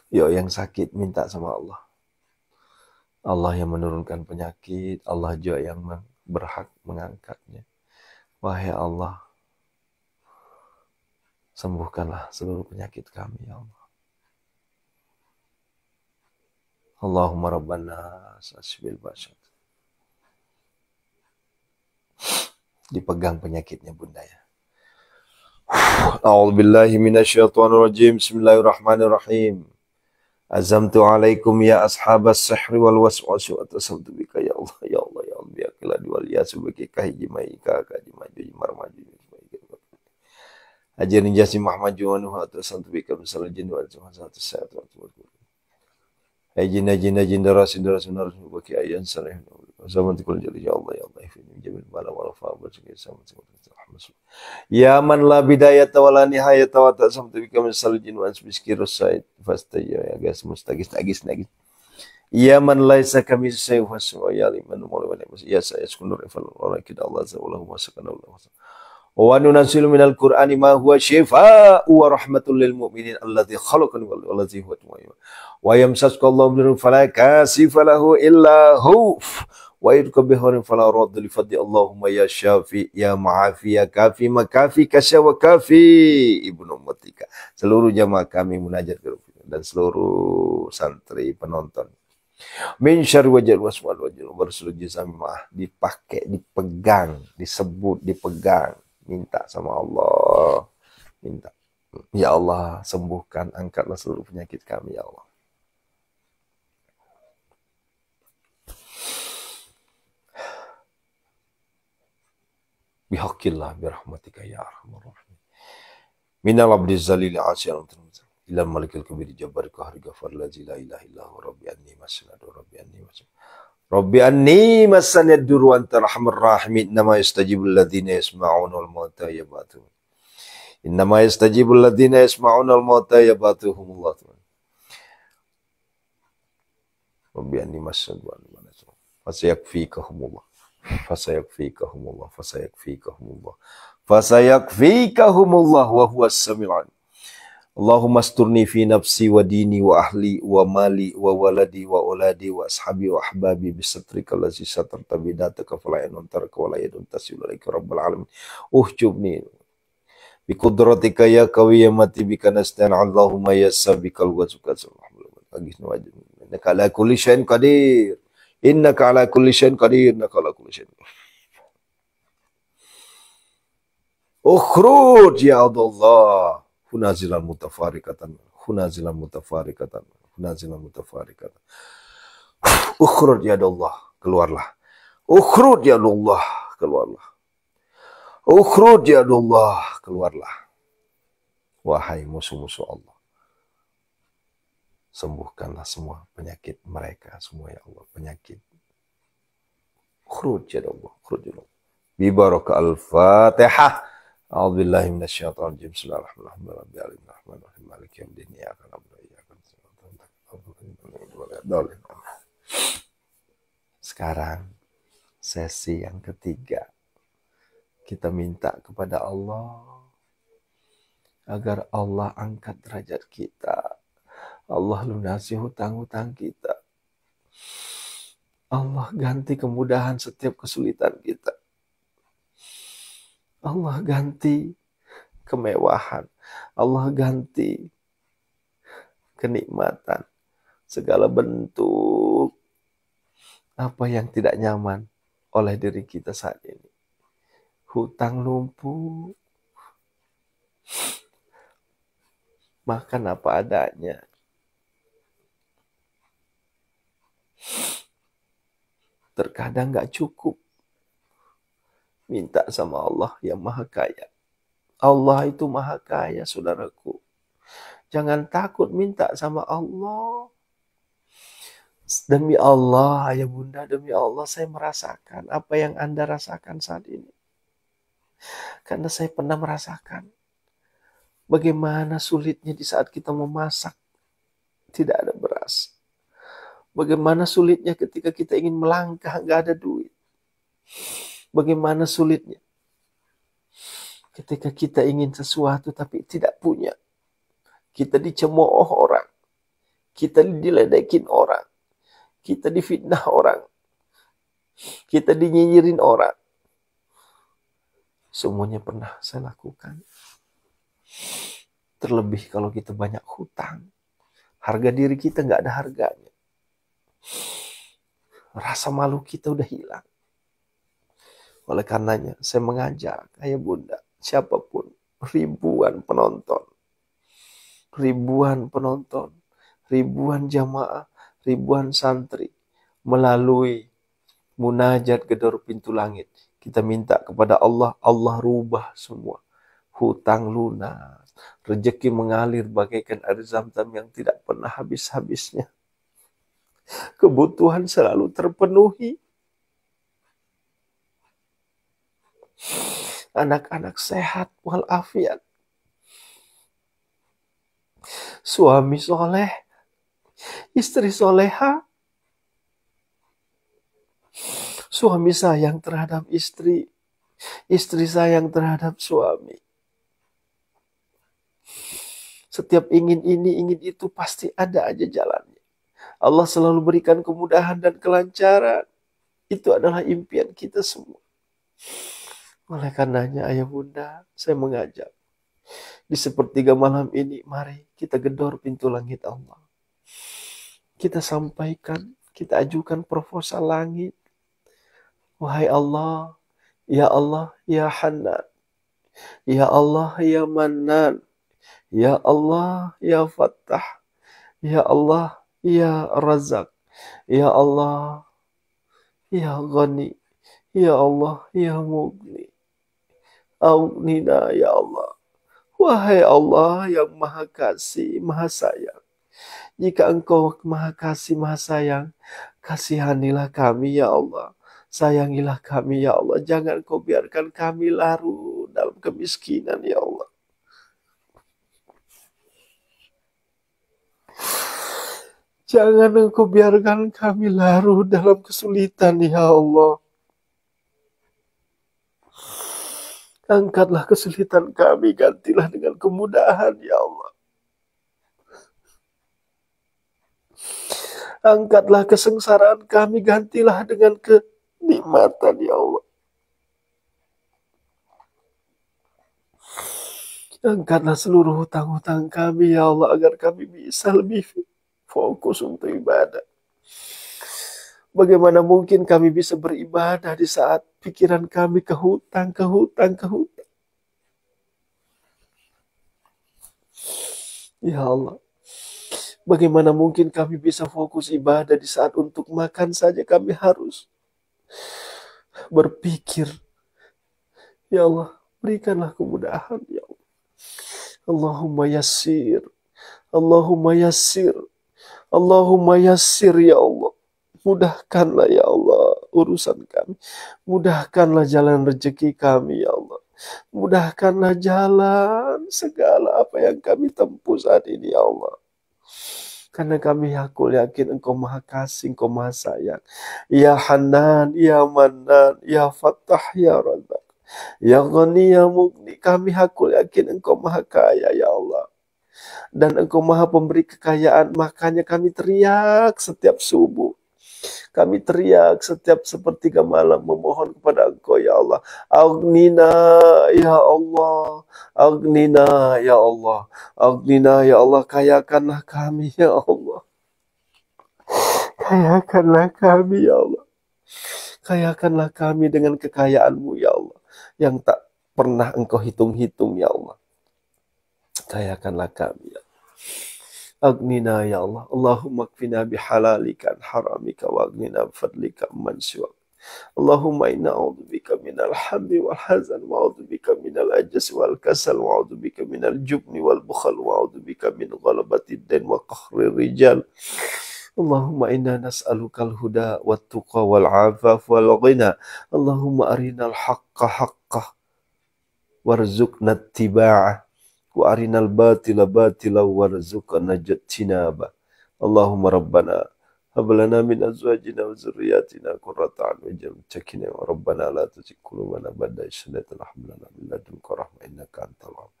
Yo, yang sakit minta sama Allah. Allah yang menurunkan penyakit, Allah juga yang berhak mengangkatnya. Wahai Allah, sembuhkanlah seluruh penyakit kami, ya Allah. Allahumma rabbana asbil basyat. Dipegang penyakitnya bunda ya. A'udzubillahi minasyaitonirrajim. Bismillahirrahmanirrahim. Azamtu alaikum ya ashabas sihri wal waswasi wa tasamtu bika ya Allah ya Allah ya Allah ya kila wal yasu bika kahijimai ka kajimaju marmaju ajarin jasi mahmaju wa nuha tasamtu bika misal jin wa satu saat wa ajin darasin baki ayan sarih zaman tikul jadi ya Allah ya Allah fi jamin bala wal fa wa sama ya man la bidayata wala nihayata wa tasamtu bika misal jin wa biskirus said fastaya ya guys mustagis nagis ya man laisa kami sayfa ya liman mulwana ya saya sekundur ifal wala kita Allah subhanahu wa ta'ala wa nunazzilu minal qur'ani ma huwa shifaa'u wa rahmatul lil mu'minin alladzi khalaqani wal ladzi huwa wa yamsaskallahu bi fala kasifa lahu illa hu wa yudkabihu fala radd li fadli Allahumma ya syafi ya ma'afi ya kafi makafi kasya wa kafi ibnu ummatika. Seluruh jamaah kami munajat dan seluruh santri penonton min syarri wajal waswal wajal barsul jizamah dipakai dipegang disebut dipegang minta sama Allah minta ya Allah sembuhkan angkatlah seluruh penyakit kami ya Allah. Bihaqillah birahmatika ya arhamar rahimin minal abdi zalil asyal ilal malikil kabir jabbar qahri ghafar la ilaha illa huwa rabbi anni masnadu rabbi anni masnad dur wa anta arhamar rahimin nama yastajibul ladzina yasma'una al mauta yabatu innama yastajibul ladzina yasma'una al mauta yabatuhumullah rabbi anni masnadu fasayakfikahumullah fasayakfikahumullah wa huwas samiul alim. Allahumma asturni fi nafsi wa dini wa ahli wa mali wa waladi wa uladi wa ashabi wa ahbabi bisatrika allazi satarta bidataka fala yanun taraka wa la yadun tasil alaika rabbal alamin uhjubni bi qudratika ya qawiyamati bika nastan Allahumma yassabikal wazuka innaka ala kulli syai'in qadir innaka ala kulli syai'in qadir innaka ala kulli syai'in ukhruj ya Allah hunazilan mutafarikatan ukhruj ya Allah keluarlah ukhruj ya Allah keluarlah ukhruj ya Allah keluarlah wahai musuh-musuh Allah sembuhkanlah semua penyakit mereka semua ya Allah penyakit ukhruj ya Allah ukhruj ya Allah bi baraka al-Fatihah. A'udzubillahi minasyaitonir rajim. Bismillahirrahmanirrahim. Maliki yaumiddin. Iyyaka na'budu wa iyyaka nasta'in. Sekarang sesi yang ketiga. Kita minta kepada Allah agar Allah angkat derajat kita. Allah lunasi hutang-hutang kita. Allah ganti kemudahan setiap kesulitan kita. Allah ganti kemewahan. Allah ganti kenikmatan. Segala bentuk apa yang tidak nyaman oleh diri kita saat ini. Hutang lumpuh. Makan apa adanya. Terkadang gak cukup. Minta sama Allah yang maha kaya. Allah itu maha kaya, saudaraku. Jangan takut minta sama Allah. Demi Allah, ayah bunda, demi Allah saya merasakan apa yang Anda rasakan saat ini. Karena saya pernah merasakan bagaimana sulitnya di saat kita memasak. Tidak ada beras. Bagaimana sulitnya ketika kita ingin melangkah, nggak ada duit. Bagaimana sulitnya ketika kita ingin sesuatu tapi tidak punya. Kita dicemooh orang. Kita diledekin orang. Kita difitnah orang. Kita dinyinyirin orang. Semuanya pernah saya lakukan. Terlebih kalau kita banyak hutang. Harga diri kita nggak ada harganya. Rasa malu kita udah hilang. Oleh karenanya, saya mengajak ayah bunda, siapapun, ribuan penonton, ribuan jamaah, ribuan santri, melalui munajat gedor pintu langit. Kita minta kepada Allah, Allah rubah semua. Hutang lunas, rezeki mengalir bagaikan air zam-zam yang tidak pernah habis-habisnya. Kebutuhan selalu terpenuhi. Anak-anak sehat walafiat. Suami soleh, istri soleha. Suami sayang terhadap istri, istri sayang terhadap suami. Setiap ingin ini, ingin itu, pasti ada aja jalannya. Allah selalu berikan kemudahan dan kelancaran. Itu adalah impian kita semua. Oleh karenanya ayah bunda, saya mengajak. Di sepertiga malam ini, mari kita gedor pintu langit Allah. Kita sampaikan, kita ajukan proposal langit. Wahai Allah, ya Allah, ya Hanan. Ya Allah, ya Mannan. Ya Allah, ya Fattah. Ya Allah, ya Razak. Ya Allah, ya Ghani. Ya Allah, ya Mughni. Aunina ya Allah. Wahai Allah yang maha kasih, maha sayang. Jika engkau maha kasih, maha sayang, kasihanilah kami ya Allah. Sayangilah kami ya Allah. Jangan kau biarkan kami larut dalam kemiskinan ya Allah. Jangan engkau biarkan kami larut dalam kesulitan ya Allah. Angkatlah kesulitan kami, gantilah dengan kemudahan ya Allah. Angkatlah kesengsaraan kami, gantilah dengan kenikmatan ya Allah. Angkatlah seluruh hutang-hutang kami ya Allah, agar kami bisa lebih fokus untuk ibadah. Bagaimana mungkin kami bisa beribadah di saat pikiran kami ke hutang. Ya Allah, bagaimana mungkin kami bisa fokus ibadah di saat untuk makan saja kami harus berpikir. Ya Allah, berikanlah kemudahan ya Allah. Allahumma yassir, Allahumma yassir, Allahumma yassir ya Allah. Mudahkanlah ya Allah urusan kami. Mudahkanlah jalan rezeki kami ya Allah. Mudahkanlah jalan segala apa yang kami tempuh saat ini ya Allah. Karena kami yakin Engkau maha kasih, Engkau maha sayang. Ya Hanan, Ya Mannan, Ya Fattah, Ya Razak. Ya Ghani, Ya Mughni. Kami yakin Engkau maha kaya ya Allah. Dan Engkau maha pemberi kekayaan. Makanya kami teriak setiap subuh. Kami teriak setiap sepertiga malam memohon kepada Engkau ya Allah. Aghnina ya Allah. Aghnina ya Allah. Aghnina ya Allah. Kayakanlah kami ya Allah. Kayakanlah kami ya Allah. Kayakanlah kami dengan kekayaan-Mu ya Allah. Yang tak pernah Engkau hitung-hitung ya Allah. Kayakanlah kami ya Allah. Aghnina ya Allah. Allahumma kfina bihalalika an haramika wa aghnina bifadlika amman siwak. Allahumma inna a'udzubika minal hammi wal hazan wa a'udzubika minal ajzi wal kasal wa a'udzubika minal jubni wal bukhal wa a'udzubika min ghalabatid dain wa qahrir rijal. Allahumma inna nas'alukal huda wat tuqa wal afaf wal ghina. Allahumma arinal haqqa haqqah warzuqna ittiba'ah. Wa arinal batila batila warzuqna ijtinaba. Allahumma rabbana hab lana min azwajina wa dzurriyyatina qurrata a'yun waj'alna muttaqina wa rabbana la tuzigh qulubana ba'da idh hadaytana wa hab lana min ladunka rahmah innaka antal wahhab.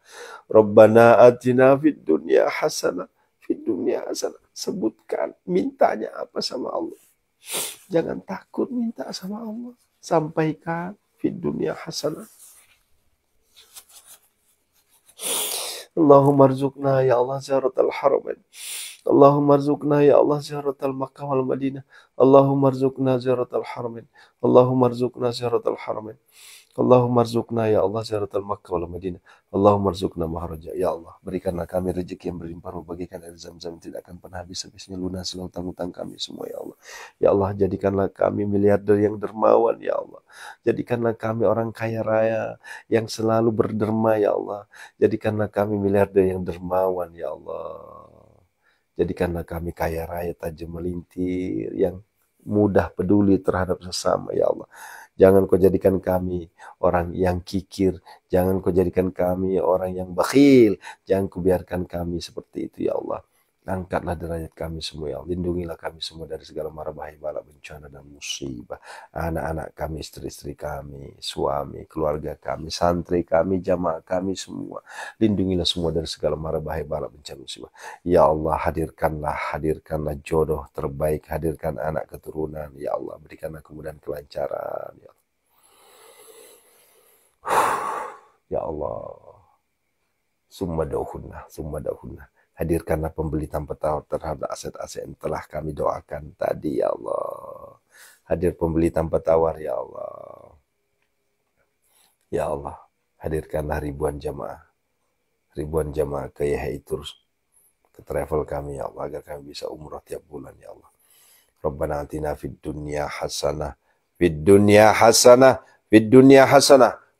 Rabbana atina fid dunya hasanah, fid dunya hasanah. Sebutkan mintanya apa sama Allah. Jangan takut minta sama Allah. Sampaikan fid dunya hasanah. Allahumma arzuqna ya Allah ziyaratal haramain. Allahumma arzuqna ya Allah ziyaratal Makkah wal Madinah. Allahumma arzuqna ziyaratal haramain. Allahumma arzuqna ziyaratal haramain. Allahumma arzuqna ya Allah ziyaratal Makkah wal Madinah. Allahumma arzuqna maharaja. Ya Allah, berikanlah kami rezeki yang berlimpah ruah, bagikan air zam-zam tidak akan pernah habis-habisnya, lunasilah utang-utang kami semua ya Allah. Ya Allah, jadikanlah kami miliarder yang dermawan ya Allah. Jadikanlah kami orang kaya raya yang selalu berderma ya Allah. Jadikanlah kami miliarder yang dermawan ya Allah. Jadikanlah kami kaya raya tajam melintir yang mudah peduli terhadap sesama ya Allah. Jangan kau jadikan kami orang yang kikir. Jangan kau jadikan kami orang yang bakhil. Jangan kau biarkan kami seperti itu ya Allah. Angkatlah derajat kami semua ya Allah. Lindungilah kami semua dari segala mara bahaya, bala, bencana dan musibah. Anak-anak kami, istri-istri kami, suami, keluarga kami, santri kami, jamaah kami semua. Lindungilah semua dari segala mara bahaya, bala, bencana, musibah. Ya Allah, hadirkanlah jodoh terbaik, hadirkan anak keturunan. Ya Allah, berikanlah kemudahan kelancaran. Ya Allah. Ya Allah. Summa dauhunna. Hadirkanlah pembeli tanpa tawar terhadap aset-aset yang telah kami doakan tadi ya Allah. Hadir pembeli tanpa tawar ya Allah. Ya Allah, hadirkanlah ribuan jamaah ke Yahya Tours, ke travel kami ya Allah, agar kami bisa umrah tiap bulan ya Allah. Rabbana atina fid dunya hasanah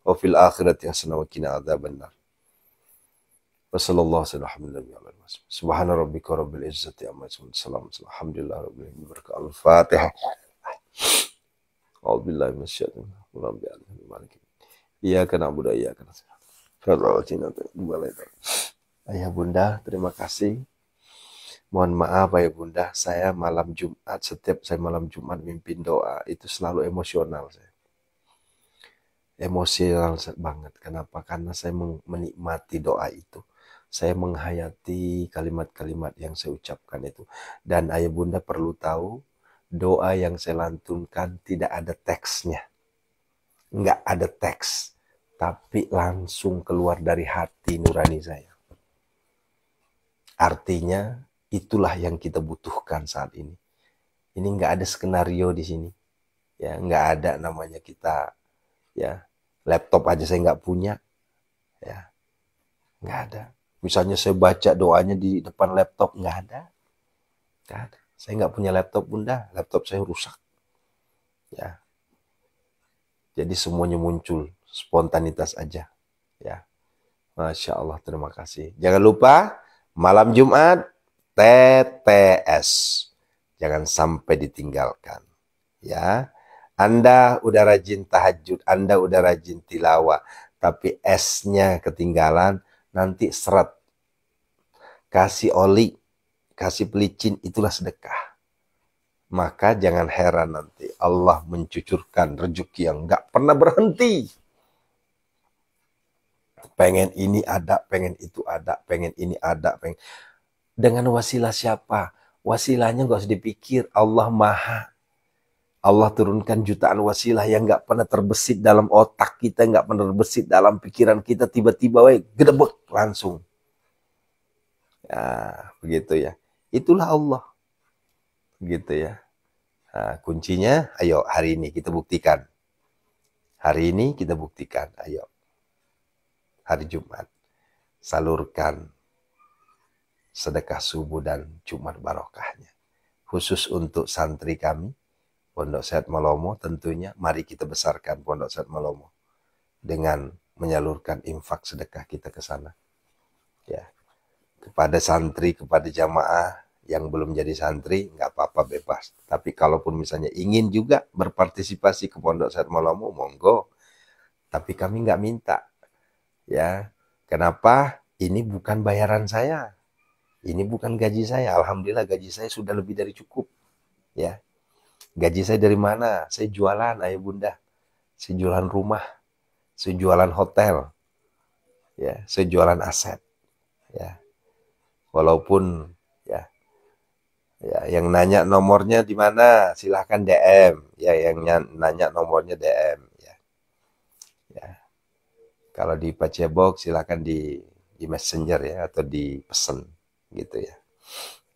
wa fil akhirati hasanah wa qina adzabannar. Wassallallahu alaihi wasallam. Subhana rabbika rabbil izzati amma yasifun. Alhamdulillah rabbil alamin. Al-Fatihah. A'udzu billahi minasyaitonir rajim. Iyyaka na'budu wa iyyaka nasta'in. Ayah Bunda, terima kasih. Mohon maaf Ayah Bunda, saya malam Jumat, setiap saya malam Jumat mimpin doa, itu selalu emosional saya. Emosional banget. Kenapa? Karena saya menikmati doa itu. Saya menghayati kalimat-kalimat yang saya ucapkan itu. Dan Ayah Bunda perlu tahu, doa yang saya lantunkan tidak ada teksnya. Nggak ada teks. Tapi langsung keluar dari hati nurani saya. Artinya, itulah yang kita butuhkan saat ini. Ini nggak ada skenario di sini. Ya, nggak ada namanya kita, ya, laptop aja saya nggak punya. Ya, nggak ada. Misalnya saya baca doanya di depan laptop, nggak ada. Nggak ada. Saya nggak punya laptop Bunda, laptop saya rusak. Ya. Jadi semuanya muncul, spontanitas aja. Ya. Masya Allah, terima kasih. Jangan lupa, malam Jumat, TTS. Jangan sampai ditinggalkan. Ya. Anda udah rajin tahajud, Anda udah rajin tilawah, tapi esnya ketinggalan, nanti seret. Kasih oli, kasih pelicin, itulah sedekah. Maka jangan heran nanti Allah mencucurkan rezeki yang gak pernah berhenti. Pengen ini ada, pengen itu ada, pengen ini ada. Pengen. Dengan wasilah siapa? Wasilahnya gak usah dipikir, Allah Maha. Allah turunkan jutaan wasilah yang gak pernah terbesit dalam otak kita, gak pernah terbesit dalam pikiran kita, tiba-tiba gedebek langsung. Ya, begitu ya. Itulah Allah. Begitu ya. Nah, kuncinya, ayo hari ini kita buktikan. Hari ini kita buktikan, ayo. Hari Jumat. Salurkan sedekah subuh dan Jumat barokahnya. Khusus untuk santri kami, Pondok Sehat Malomo tentunya, mari kita besarkan Pondok Sehat Malomo. Dengan menyalurkan infak sedekah kita ke sana. Ya. Kepada santri, kepada jamaah yang belum jadi santri, nggak apa-apa bebas. Tapi kalaupun misalnya ingin juga berpartisipasi ke Pondok Sehat Malomo, monggo. Tapi kami nggak minta. Ya, kenapa? Ini bukan bayaran saya. Ini bukan gaji saya. Alhamdulillah gaji saya sudah lebih dari cukup. Ya, gaji saya dari mana? Saya jualan, Ayah Bunda. Saya jualan rumah. Saya jualan hotel. Ya, saya jualan aset. Ya. Walaupun ya yang nanya nomornya di mana silahkan DM ya, yang nanya nomornya DM ya. Ya. Kalau di Pacebox silahkan di di Messenger ya, atau di pesan gitu ya.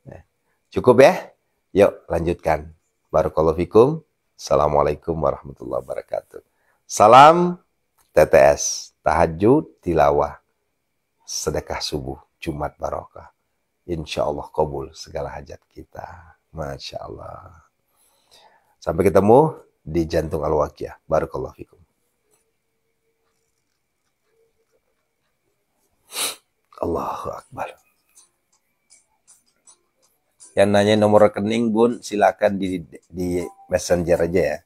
Nah, cukup ya? Yuk lanjutkan. Barakallahu fikum. Assalamualaikum warahmatullahi wabarakatuh. Salam TTS, tahajud, tilawah, sedekah subuh, Jumat barokah. Insya Allah kabul segala hajat kita. Masya Allah. Sampai ketemu di Jantung Al-Waqiah. Barakallahu fikum. Allahu Akbar. Yang nanya nomor rekening, Bun, silakan di Messenger aja ya.